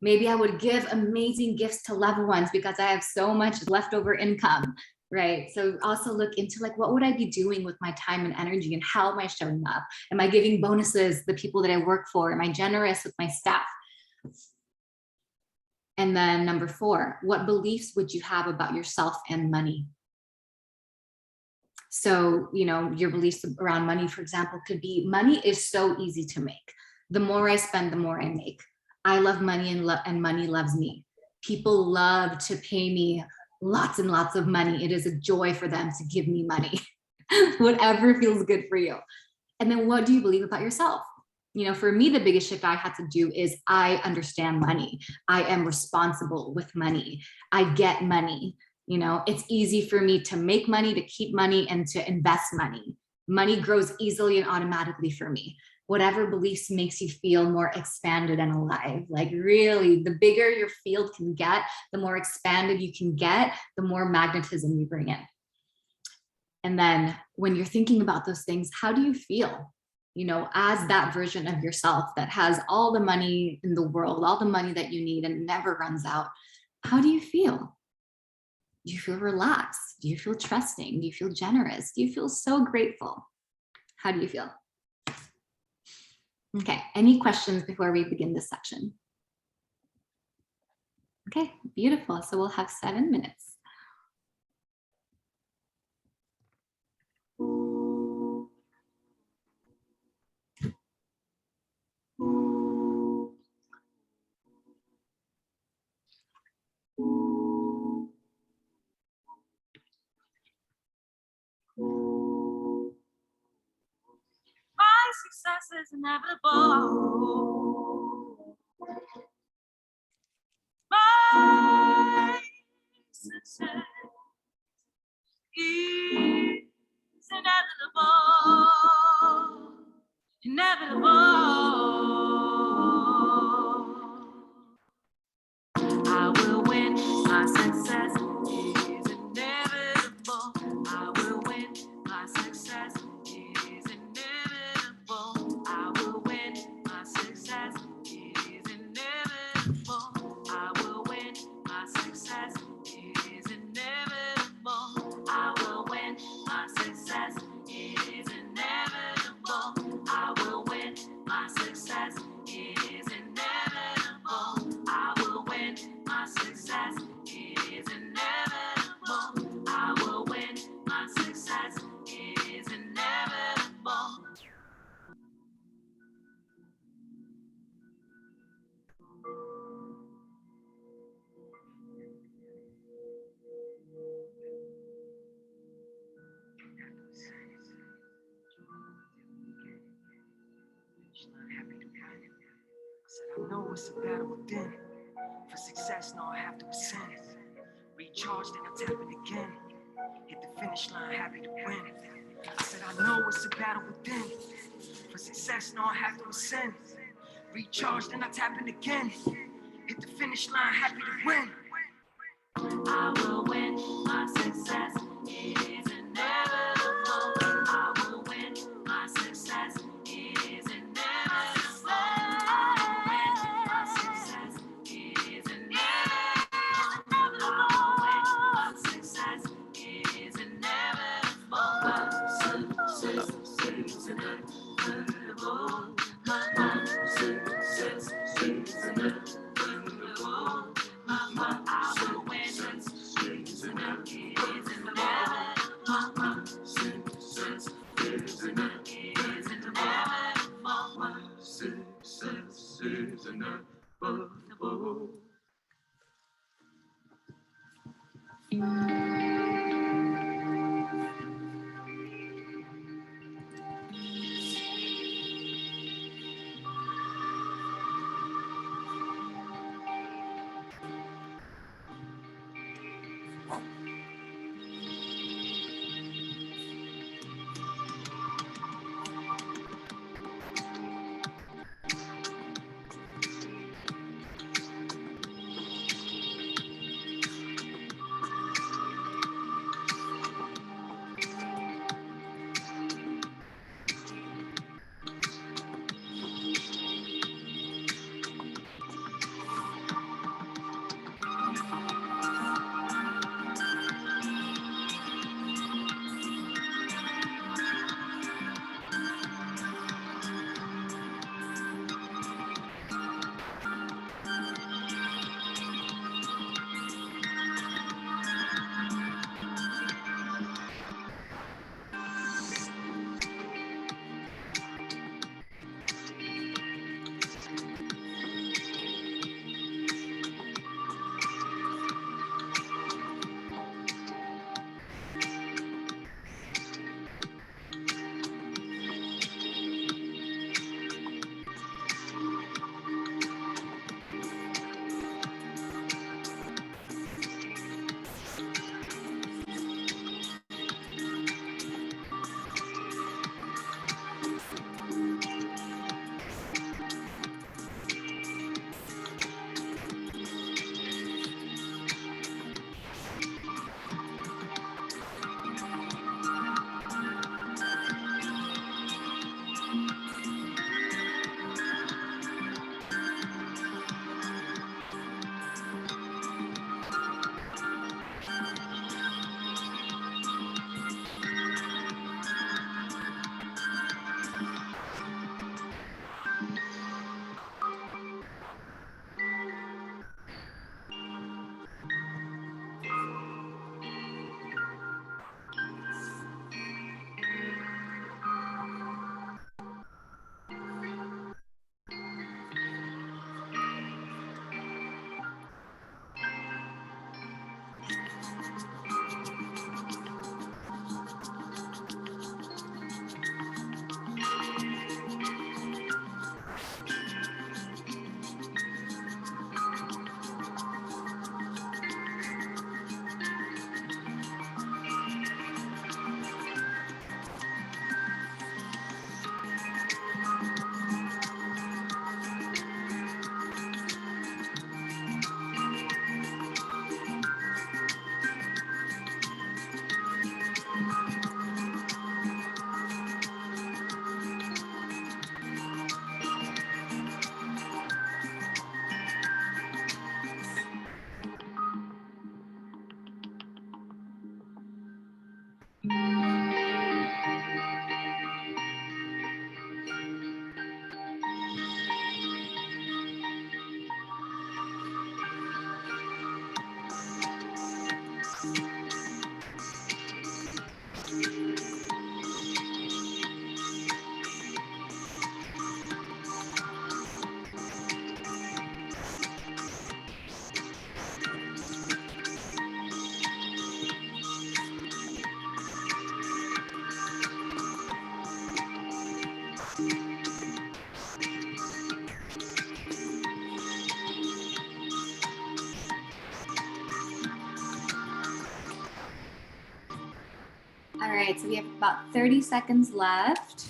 Maybe I would give amazing gifts to loved ones because I have so much leftover income, right? So also look into like, what would I be doing with my time and energy, and how am I showing up? Am I giving bonuses to the people that I work for? Am I generous with my staff? And then number 4, what beliefs would you have about yourself and money? So, you know, your beliefs around money, for example, could be, money is so easy to make. The more I spend, the more I make. I love money, and money loves me. People love to pay me lots and lots of money. It is a joy for them to give me money. Whatever feels good for you. And then what do you believe about yourself? You know, for me, the biggest shift I had to do is, I understand money. I am responsible with money. I get money. You know, it's easy for me to make money, to keep money, and to invest money. Money grows easily and automatically for me. Whatever beliefs makes you feel more expanded and alive. Like, really, the bigger your field can get, the more expanded you can get, the more magnetism you bring in. And then when you're thinking about those things, how do you feel? You know, as that version of yourself that has all the money in the world, all the money that you need and never runs out, how do you feel? Do you feel relaxed? Do you feel trusting? Do you feel generous? Do you feel so grateful? How do you feel? Okay, any questions before we begin this section? Okay, beautiful. So we'll have 7 minutes. My success is inevitable. My success is inevitable. Inevitable. I will win. My success is inevitable. I will win. My success is inevitable. I will win. My success is inevitable. I will win. My success is inevitable. I will win. My success is inevitable. I will win. My success is inevitable. I will win. My success is inevitable. I will win. My success is inevitable. I know it's a battle within. For success, no, I have to ascend. Recharge, then I tap it again. Hit the finish line, happy to win. I said, I know it's a battle within. For success, no, I have to ascend. Recharge, then I tap it again. Hit the finish line, happy to win. I will win. My success is inevitable. I will win. My success is inevitable. I will win. My success is inevitable. I will win. My success is inevitable. My success is inevitable. My success is inevitable. I will win. Is inevitable. right, so we have about 30 seconds left.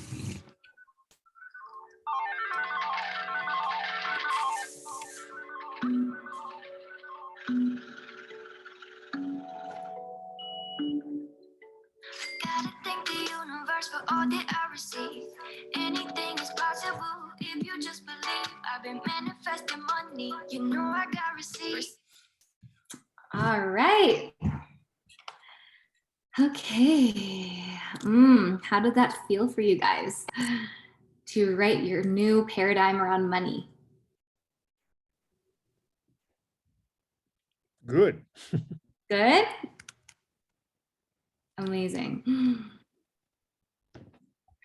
Gotta thank the universe for all that I receive. Anything is possible if you just believe. I've been manifesting money. You know I got receipts. All right. Okay. How did that feel for you guys to write your new paradigm around money? Good. Good? Amazing.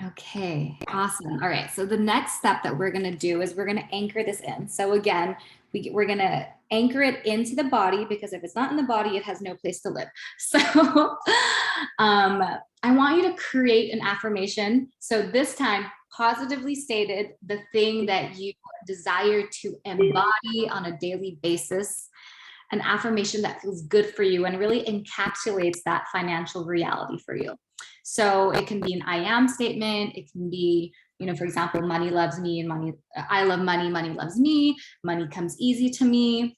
Okay, awesome. All right, so the next step that we're gonna do is we're gonna anchor this in. So again, we're gonna anchor it into the body, because if it's not in the body, it has no place to live. So I want you to create an affirmation. So this time, positively stated, the thing that you desire to embody on a daily basis, an affirmation that feels good for you and really encapsulates that financial reality for you. So it can be an I am statement. It can be, for example, money loves me, and I love money, money loves me, money comes easy to me.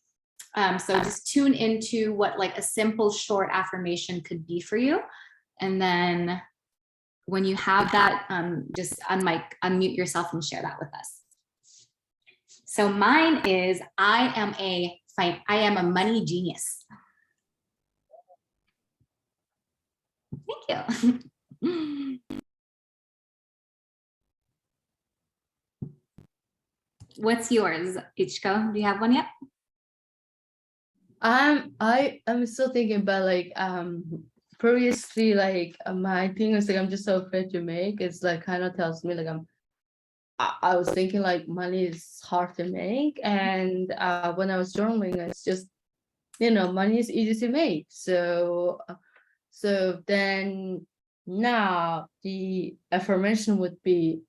So just tune into what like a simple short affirmation could be for you. And then when you have that, just unmute yourself and share that with us. So mine is, I am a money genius. Thank you. What's yours, Ichiko? Do you have one yet? I'm still thinking about like previously, like my thing is like I'm just so afraid to make. It's like kind of tells me like I was thinking like money is hard to make, and when I was journaling, it's just money is easy to make. So then now the affirmation would be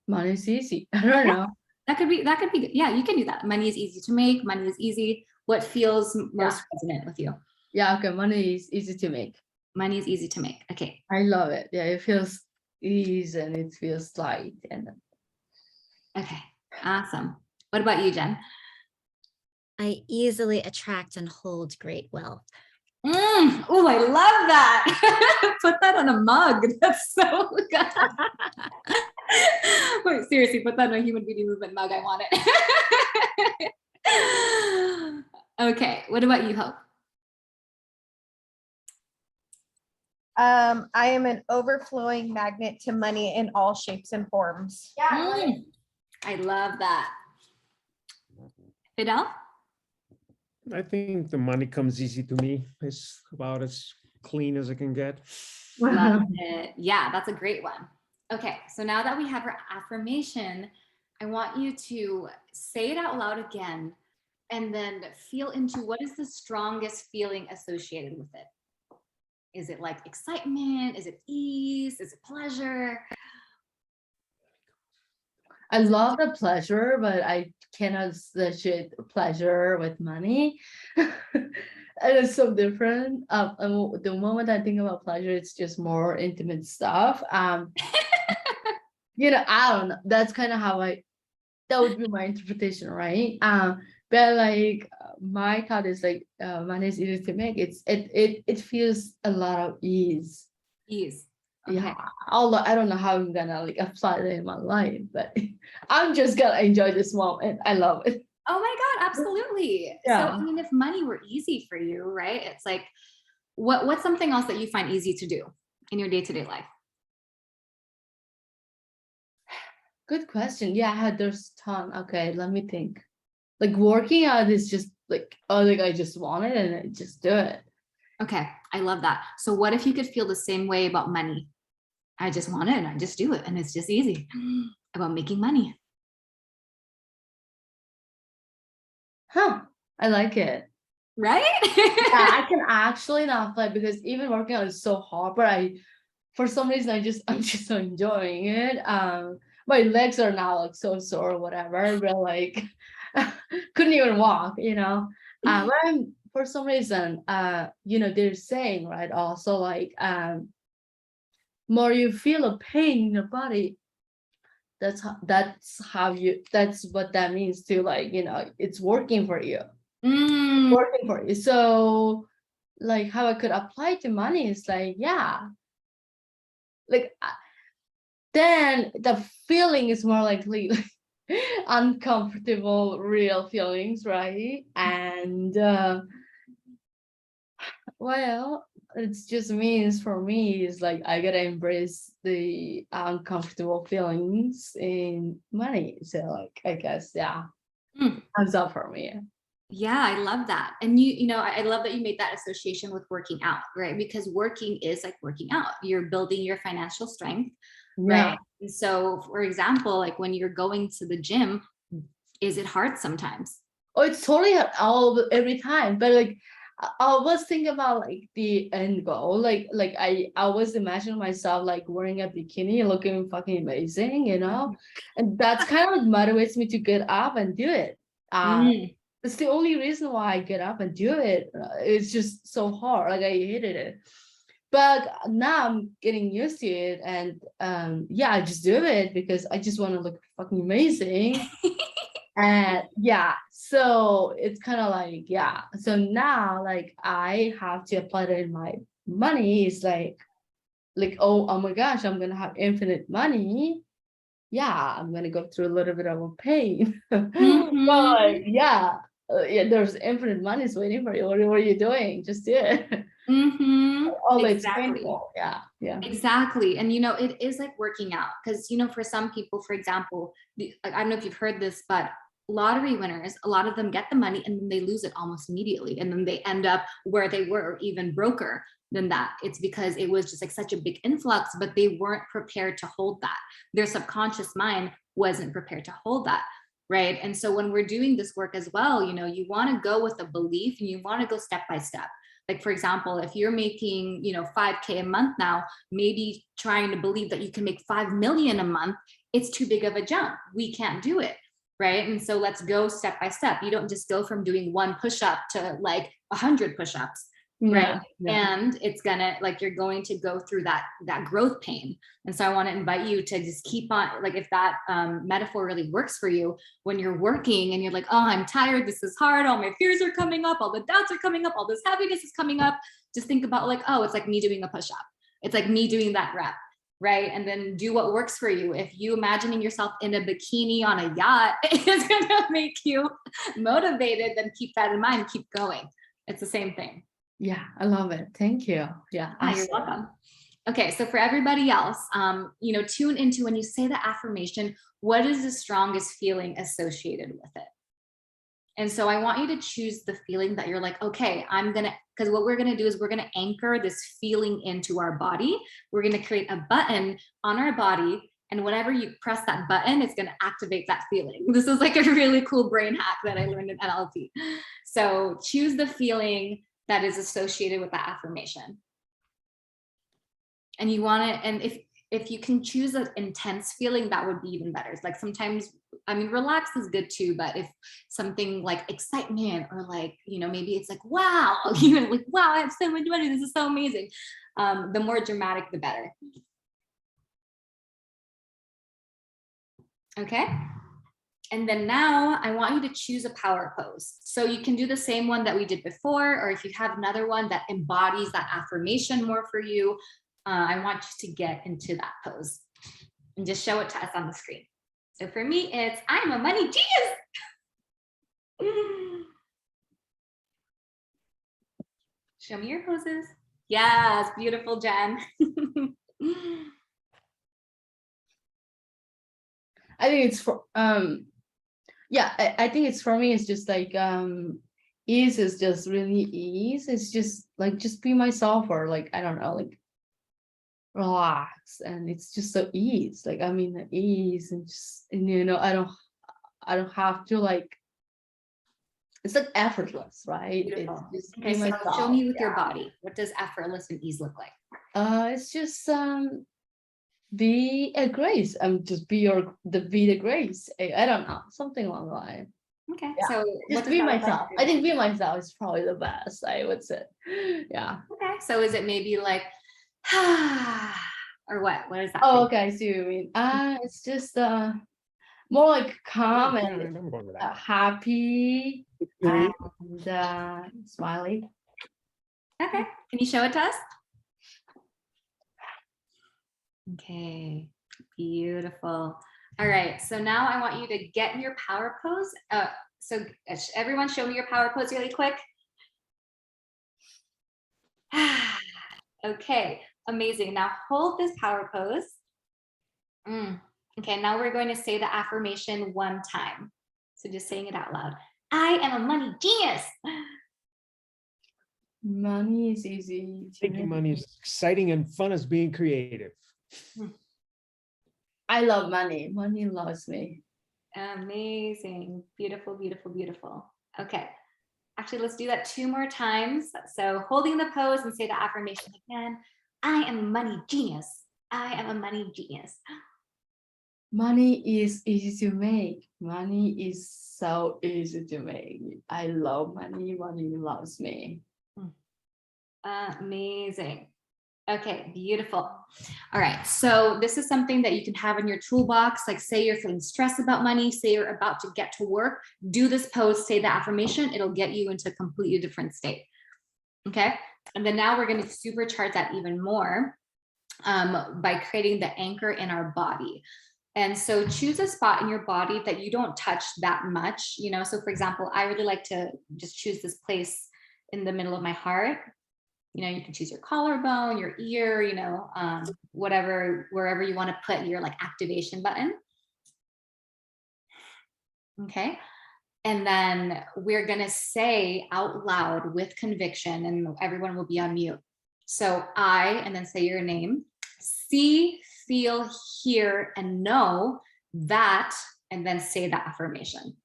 money is easy. I don't know. That could be good. Yeah, you can do that. Money is easy to make. Money is easy. What feels most resonant with you? Yeah, okay. Money is easy to make. Money is easy to make. Okay. I love it. Yeah, it feels easy and it feels light. And okay, awesome. What about you, Jen? I easily attract and hold great wealth. Oh, I love that. Put that on a mug. That's so good. Wait, seriously, put that on a human beauty movement mug. I want it. Okay, what about you, Hope? I am an overflowing magnet to money in all shapes and forms. I love that. Fidel? I think the money comes easy to me. It's about as clean as it can get. Love it. Yeah, that's a great one. Okay, so now that we have our affirmation, I want you to say it out loud again, and then feel into what is the strongest feeling associated with it. Is it like excitement? Is it ease? Is it pleasure? I love the pleasure, but I cannot associate pleasure with money. And it's so different. The moment I think about pleasure, it's just more intimate stuff. I don't know. That's kind of how that would be my interpretation, right? But like my thought is like money is easy to make. It feels a lot of ease. Ease. Okay. Yeah, although I don't know how I'm gonna like apply that in my life, but I'm just gonna enjoy this moment. I love it. Oh my God, absolutely. Yeah. So I mean, if money were easy for you, right? It's like, what's something else that you find easy to do in your day-to-day life? Good question. Yeah, there's a ton. Okay, let me think. Like working out is just like, oh, like I just want it and I just do it. Okay, I love that. So what if you could feel the same way about money? I just want it and I just do it, and it's just easy. About making money. Huh, I like it. Right? Yeah, I can actually not play because even working out is so hard, but for some reason I'm just enjoying it. My legs are now like so sore or whatever, but like couldn't even walk, but for some reason, you know, they're saying, right, also like more you feel a pain in your body, that's what that means to, like, you know, it's working for you. Working for you. So like how I could apply to money is like, yeah, like then the feeling is more likely uncomfortable real feelings, right? And well, it just means for me is like I gotta embrace the uncomfortable feelings in money. So like I guess, yeah, thumbs up for me. Yeah, I love that. And you know, I love that you made that association with working out, right? Because working is like working out. You're building your financial strength, Yeah. right? And so, for example, like when you're going to the gym, is it hard sometimes? Oh, it's totally every time. But like I was thinking about like the end goal. Like I always imagine myself like wearing a bikini, looking fucking amazing, you know? And that's kind of like motivates me to get up and do it. It's the only reason why I get up and do it. It's just so hard. Like I hated it. But now I'm getting used to it, and yeah, I just do it because I just want to look fucking amazing. And yeah, so it's kind of like, yeah. So now like I have to apply it in my money. It's like, oh my gosh, I'm gonna have infinite money. Yeah, I'm gonna go through a little bit of a pain. But like, yeah, there's infinite money is waiting for you. What are you doing? Just do it. Oh, it's painful. Yeah, yeah. Exactly. And you know, it is like working out, because you know, for some people, for example, I don't know if you've heard this, but lottery winners, a lot of them get the money and then they lose it almost immediately, and then they end up where they were, or even broker than that. It's because it was just like such a big influx, but they weren't prepared to hold that. Their subconscious mind wasn't prepared to hold that, right? And so when we're doing this work as well, you know, you want to go with a belief and you want to go step by step. Like, for example, if you're making, you know, 5K a month now, maybe trying to believe that you can make 5 million a month, it's too big of a jump. We can't do it, right? And so let's go step by step. You don't just go from doing 1 push-up to like 100 push-ups, right? And it's gonna, like, you're going to go through that growth pain. And so I want to invite you to just keep on, like, if that metaphor really works for you, when you're working and you're like, oh, I'm tired, this is hard, all my fears are coming up, all the doubts are coming up, all this heaviness is coming up, just think about like, oh, it's like me doing a push-up, it's like me doing that rep, right? And then do what works for you. If you imagining yourself in a bikini on a yacht is gonna make you motivated, then keep that in mind, keep going. It's the same thing. Yeah, I love it. Thank you. Yeah, you're welcome. Okay, so for everybody else, you know, tune into when you say the affirmation, what is the strongest feeling associated with it? And so I want you to choose the feeling that you're like, okay, because what we're gonna do is we're gonna anchor this feeling into our body. We're gonna create a button on our body, and whenever you press that button, it's gonna activate that feeling. This is like a really cool brain hack that I learned in NLP. So choose the feeling that is associated with that affirmation. And you want it, and if you can choose an intense feeling, that would be even better. It's like sometimes, I mean, relax is good too, but if something like excitement, or like, you know, maybe it's like, wow, you know, like, wow, I have so much money, this is so amazing. The more dramatic, the better. Okay. And then now I want you to choose a power pose. So you can do the same one that we did before, or if you have another one that embodies that affirmation more for you, I want you to get into that pose and just show it to us on the screen. So for me, it's, I'm a money genius. Show me your poses. Yes, beautiful, Jen. I think it's for yeah, I think it's for me, it's just like ease is just really ease. It's just like, just be myself, or like, I don't know, like relax, and it's just so ease. Like, I mean, the ease, and just, and you know, I don't have to, like, it's like effortless, right? Beautiful. It's just okay, so show me with your body. What does effortless and ease look like? It's just be a grace. Just be the grace. I don't know, something along the line. Okay, Yeah, so just what be does that look like myself. for I you? think be myself is probably the best, I would say. Yeah. Okay, so is it maybe like, or what? What is that? Oh, for you? okay, I see what you mean. It's just more like calm Yeah, and I'm going with that. happy Three. and smiley. Okay, can you show it to us? Okay, beautiful. All right, so now I want you to get in your power pose. So everyone show me your power pose really quick. Okay, amazing. Now hold this power pose. Okay, now we're going to say the affirmation one time. So just saying it out loud. I am a money genius. Money is easy to Making make. money is exciting and fun as being creative. I love money. Money loves me. Amazing. Beautiful, beautiful, beautiful. Okay. Actually, let's do that 2 more times. So holding the pose and say the affirmation again. I am a money genius. I am a money genius. Money is easy to make. Money is so easy to make. I love money. Money loves me. Amazing. Okay, beautiful. All right, so this is something that you can have in your toolbox. Like say you're feeling stressed about money, say you're about to get to work, do this pose, say the affirmation, it'll get you into a completely different state. Okay, and then now we're going to supercharge that even more by creating the anchor in our body. And so choose a spot in your body that you don't touch that much, you know. So for example, I really like to just choose this place in the middle of my heart. You know, you can choose your collarbone, your ear, you know, whatever, wherever you want to put your like activation button. Okay. And then we're going to say out loud with conviction, and everyone will be on mute. So I, and then say your name, see, feel, hear, and know that, and then say the affirmation.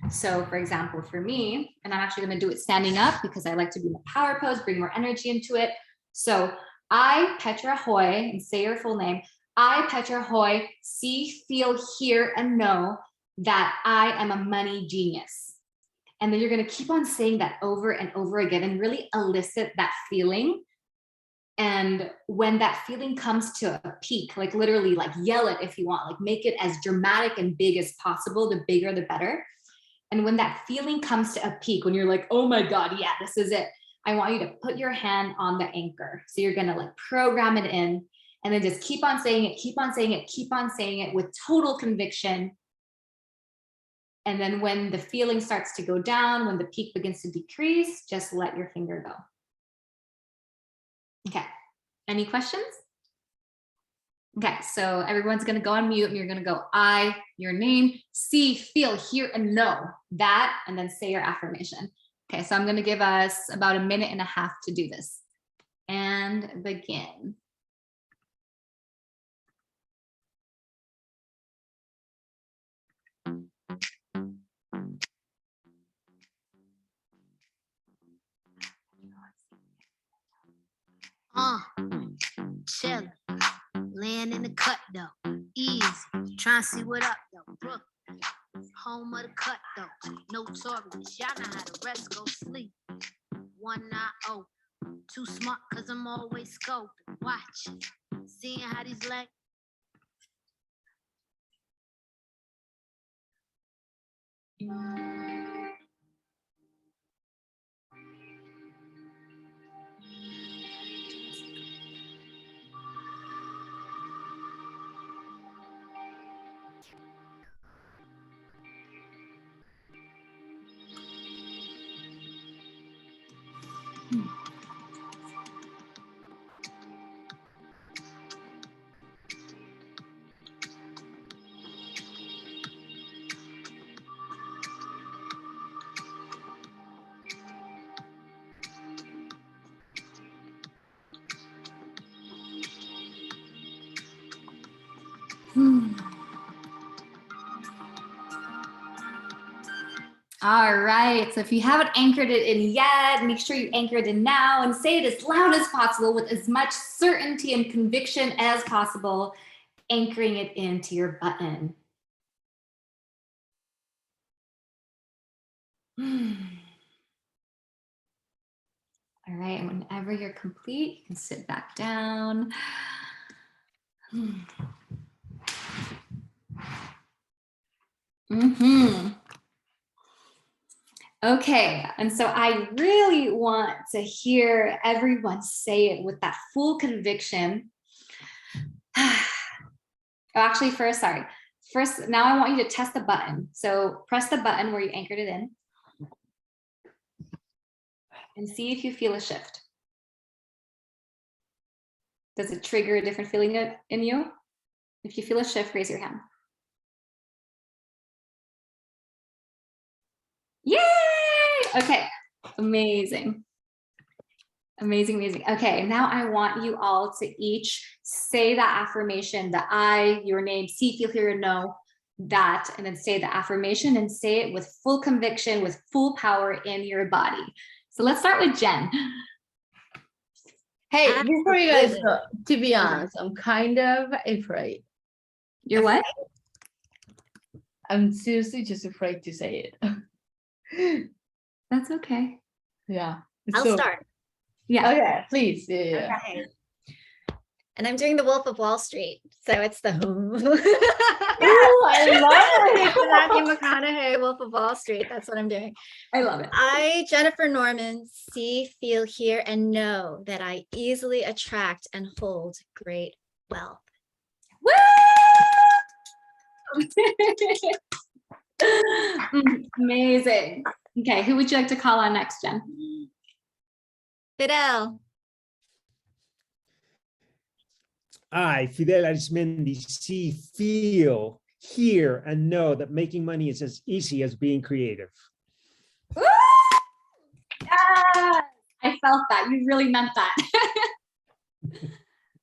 So for example, for me, and I'm actually going to do it standing up because I like to be in the power pose, bring more energy into it. So I, Petra Hoy, and say your full name. I, Petra Hoy, see, feel, hear, and know that I am a money genius. And then you're going to keep on saying that over and over again and really elicit that feeling. And when that feeling comes to a peak, like literally like yell it if you want, like make it as dramatic and big as possible, the bigger, the better. And when that feeling comes to a peak, when you're like, oh my God, yeah, this is it. I want you to put your hand on the anchor. So you're going to like program it in and then just keep on saying it, keep on saying it, keep on saying it with total conviction. And then when the feeling starts to go down, when the peak begins to decrease, just let your finger go. Okay. Any questions? Okay, so everyone's going to go on mute and you're going to go I, your name, see, feel, hear, and know that, and then say your affirmation. Okay, so I'm going to give us about 1.5 minutes to do this. And begin. Chillin', laying in the cut though, easy, trying to see what up though, Brooklyn, home of the cut though, notorious, y'all know how the rest go sleep, 1 eye open, too smart cause I'm always scoping, watching, seeing how these legs. All right, so if you haven't anchored it in yet, make sure you anchor it in now and say it as loud as possible with as much certainty and conviction as possible, anchoring it into your button. All right, and whenever you're complete, you can sit back down. Okay, and so I really want to hear everyone say it with that full conviction. Actually, first, now I want you to test the button. So press the button where you anchored it in and see if you feel a shift. Does it trigger a different feeling in you? If you feel a shift, raise your hand. Yay! Okay, amazing. Amazing, amazing. Okay, now I want you all to each say that affirmation, the I, your name, see, feel, hear, and know that, and then say the affirmation and say it with full conviction, with full power in your body. So let's start with Jen. Hey, before you guys go, to be honest, I'm kind of afraid. You're what? I'm seriously just afraid to say it. That's okay. Yeah. I'll start. Yeah. Okay, please. Yeah. Okay. And I'm doing the Wolf of Wall Street. So it's the Ooh, I love it. Matthew McConaughey, Wolf of Wall Street. That's what I'm doing. I love it. I, Jennifer Norman, see, feel, hear, and know that I easily attract and hold great wealth. Woo! Amazing. Okay, who would you like to call on next, Jen? Fidel. I, Fidel Arismendi, see, feel, hear, and know that making money is as easy as being creative. Woo! Yes! I felt that. You really meant that.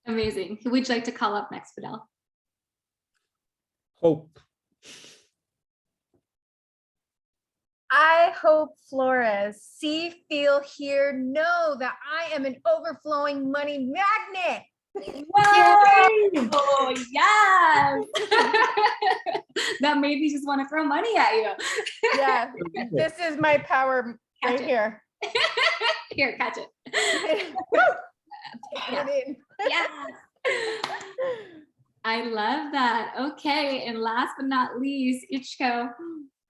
Amazing. Who would you like to call up next, Fidel? Hope. I Hope Flores, see, feel, hear, know that I am an overflowing money magnet. Oh, yes. That made me just want to throw money at you. Yeah, this is my power right here. Here, catch it. Get it in. Yes. I love that. Okay, and last but not least, Ichiko.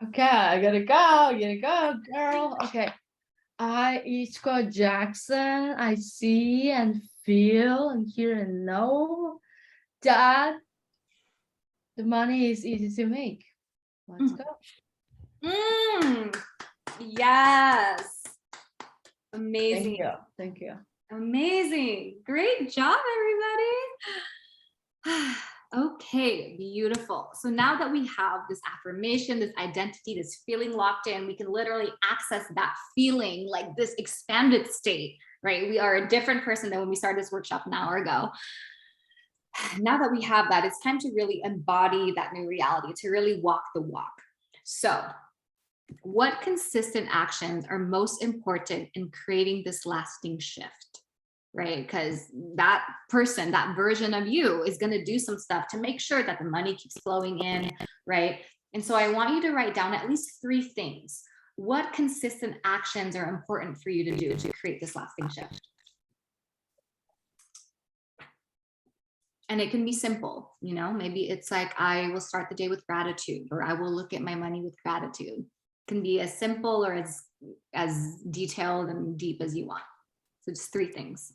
Okay, I gotta go, girl. Okay. I, Ichiko Jackson, I see and feel and hear and know that the money is easy to make. Let's go. Yes. Amazing. Thank you. Amazing. Great job, everybody. Okay, beautiful. So now that we have this affirmation, this identity, this feeling locked in, we can literally access that feeling, like this expanded state, right? We are a different person than when we started this workshop an hour ago. Now that we have that, it's time to really embody that new reality, to really walk the walk. So what consistent actions are most important in creating this lasting shift? Right? Because that person, that version of you is going to do some stuff to make sure that the money keeps flowing in, right? And so I want you to write down at least 3 things. What consistent actions are important for you to do to create this lasting shift? And it can be simple, you know, maybe it's like, I will start the day with gratitude, or I will look at my money with gratitude. It can be as simple or as detailed and deep as you want. So just 3 things.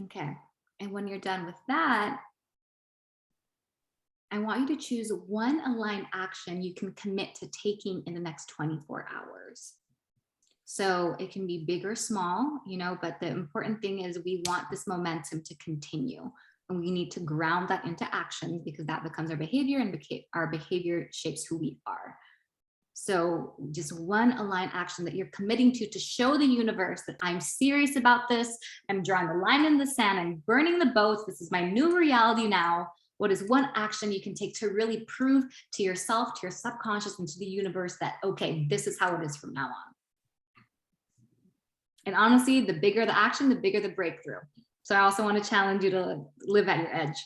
Okay, and when you're done with that, I want you to choose one aligned action you can commit to taking in the next 24 hours. So it can be big or small, you know, but the important thing is we want this momentum to continue, And we need to ground that into action because that becomes our behavior, and our behavior shapes who we are. So just one aligned action that you're committing to show the universe that I'm serious about this. I'm drawing the line in the sand. I'm burning the boats. This is my new reality now. What is one action you can take to really prove to yourself, to your subconscious, and to the universe that, okay, this is how it is from now on. And honestly, the bigger the action, the bigger the breakthrough. So I also want to challenge you to live at your edge.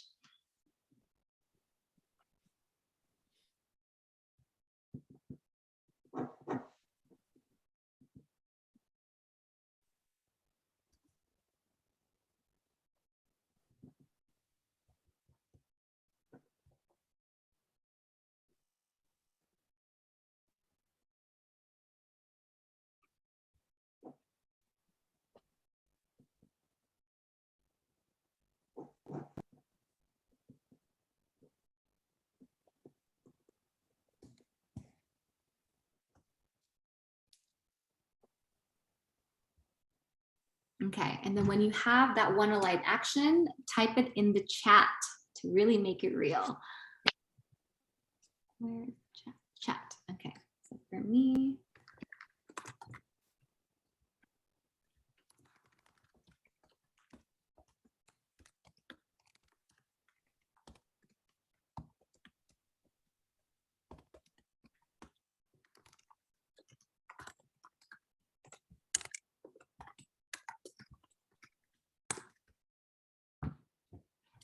Okay, and then when you have that one aligned action, type it in the chat to really make it real. Where's chat? Chat. Okay, so for me.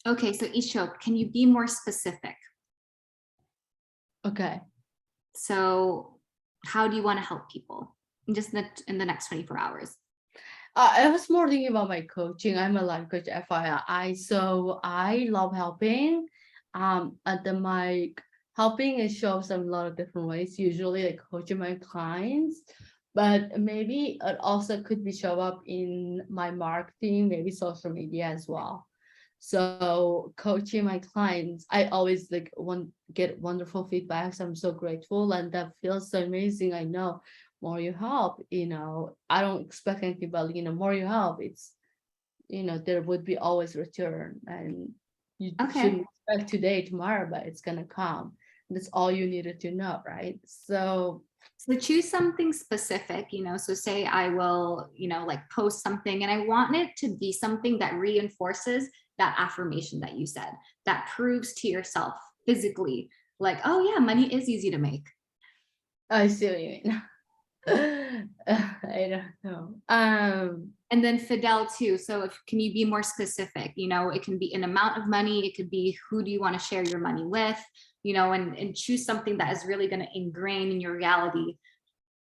Okay, so Ishok, can you be more specific? Okay. So how do you want to help people just in the next 24 hours? I was more thinking about my coaching. I'm a life coach, FYI. So I love helping. My helping it shows up a lot of different ways. Usually, like coaching my clients, but maybe it also could be show up in my marketing, maybe social media as well. So coaching my clients, I always get wonderful feedbacks. I'm so grateful, and that feels so amazing. I know more you help, I don't expect anything, but more you help, it's there would be always return, and you shouldn't expect today, tomorrow, but it's gonna come. That's all you needed to know, right? So choose something specific, so say I will, like post something, and I want it to be something that reinforces that affirmation that you said, that proves to yourself physically, like, oh yeah, money is easy to make. I see what you mean. I don't know. And then Fidel too. So can you be more specific? It can be an amount of money. It could be who do you want to share your money with, and choose something that is really going to ingrain in your reality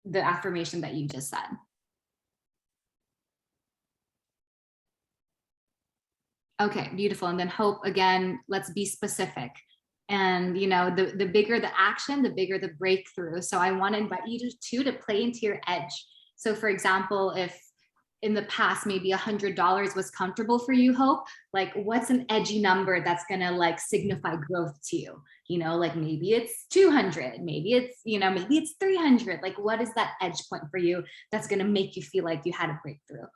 the affirmation that you just said. Okay, beautiful. And then Hope, again, let's be specific. And the bigger the action, the bigger the breakthrough. So I want to invite you to play into your edge. So for example, if in the past maybe $100 was comfortable for you, Hope, like what's an edgy number that's gonna like signify growth to you? Like maybe it's 200, maybe it's maybe it's 300. Like what is that edge point for you that's gonna make you feel like you had a breakthrough?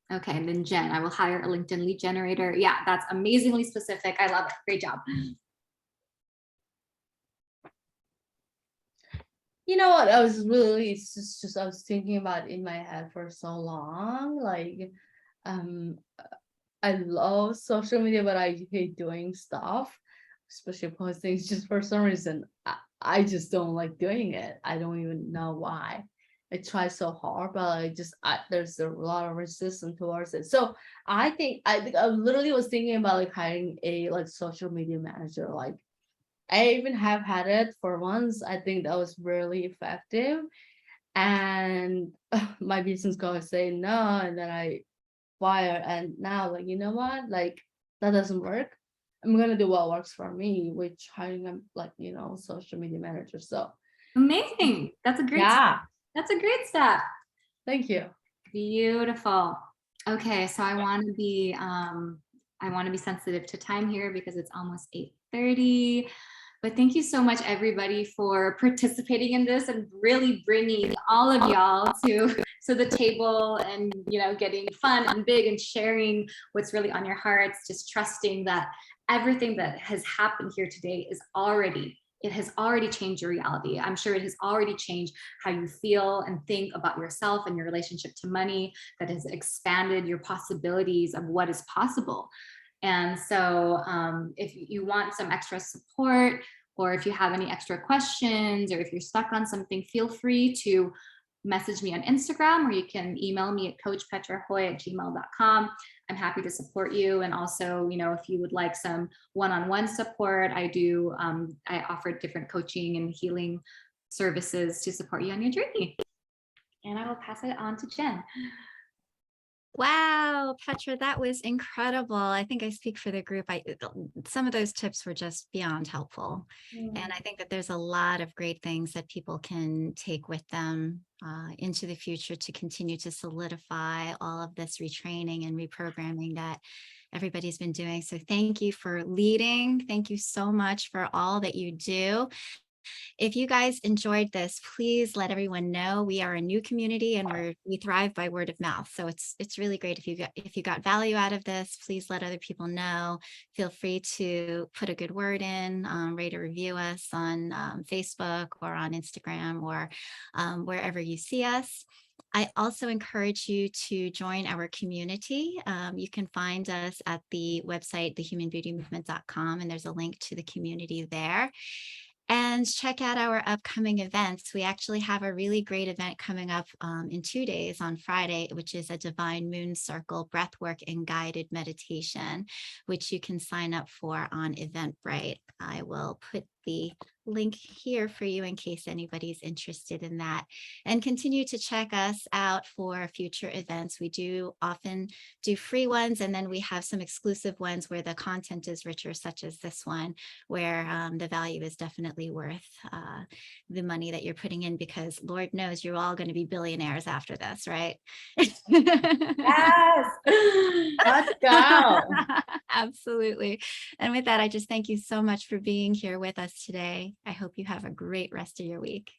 Okay, and then Jen, I will hire a LinkedIn lead generator. Yeah, that's amazingly specific. I love it. Great job. You know what? I was really I was thinking about it in my head for so long. Like, I love social media, but I hate doing stuff, especially posting. Just for some reason, I just don't like doing it. I don't even know why. I try so hard, but there's a lot of resistance towards it. So I think I literally was thinking about like hiring a social media manager. Like I even have had it for once. I think that was really effective. And my business coach say no, and then I fire. And now like, you know what? Like that doesn't work. I'm gonna do what works for me, which hiring a social media manager. So amazing. That's a great step. That's a great step. Thank you. Beautiful. Okay, so I want to be sensitive to time here because it's almost 8:30. But thank you so much, everybody, for participating in this and really bringing all of y'all to to the table and, you know, getting fun and big and sharing what's really on your hearts, just trusting that everything that has happened here today is already, it has already changed your reality. I'm sure it has already changed how you feel and think about yourself and your relationship to money, that has expanded your possibilities of what is possible. And so if you want some extra support, or if you have any extra questions, or if you're stuck on something, feel free to message me on Instagram, or you can email me at coachpetrahoy@gmail.com. I'm happy to support you. And also, you know, if you would like some one-on-one support, I offer different coaching and healing services to support you on your journey. And I will pass it on to Jen. Wow, Petra, that was incredible. I think I speak for the group. Some of those tips were just beyond helpful. And I think that there's a lot of great things that people can take with them into the future to continue to solidify all of this retraining and reprogramming that everybody's been doing. So thank you for leading. Thank you so much for all that you do. If you guys enjoyed this, please let everyone know. We are a new community and we thrive by word of mouth. So it's really great if you got value out of this, please let other people know. Feel free to put a good word in, rate or review us on Facebook or on Instagram or wherever you see us. I also encourage you to join our community. You can find us at the website, thehumanbeautymovement.com, and there's a link to the community there. And check out our upcoming events. We actually have a really great event coming up in 2 days on Friday, which is a Divine Moon Circle breathwork and guided meditation, which you can sign up for on Eventbrite. I will put the link here for you in case anybody's interested in that, and continue to check us out for future events. We do often do free ones, and then we have some exclusive ones where the content is richer, such as this one, where the value is definitely worth the money that you're putting in, because Lord knows you're all going to be billionaires after this, right? Yes, let's go. Absolutely. And with that, I just thank you so much for being here with us today. I hope you have a great rest of your week.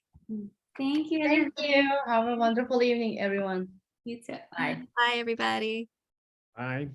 Thank you. Thank you. Have a wonderful evening, everyone. You too. Bye. Bye, everybody. Bye.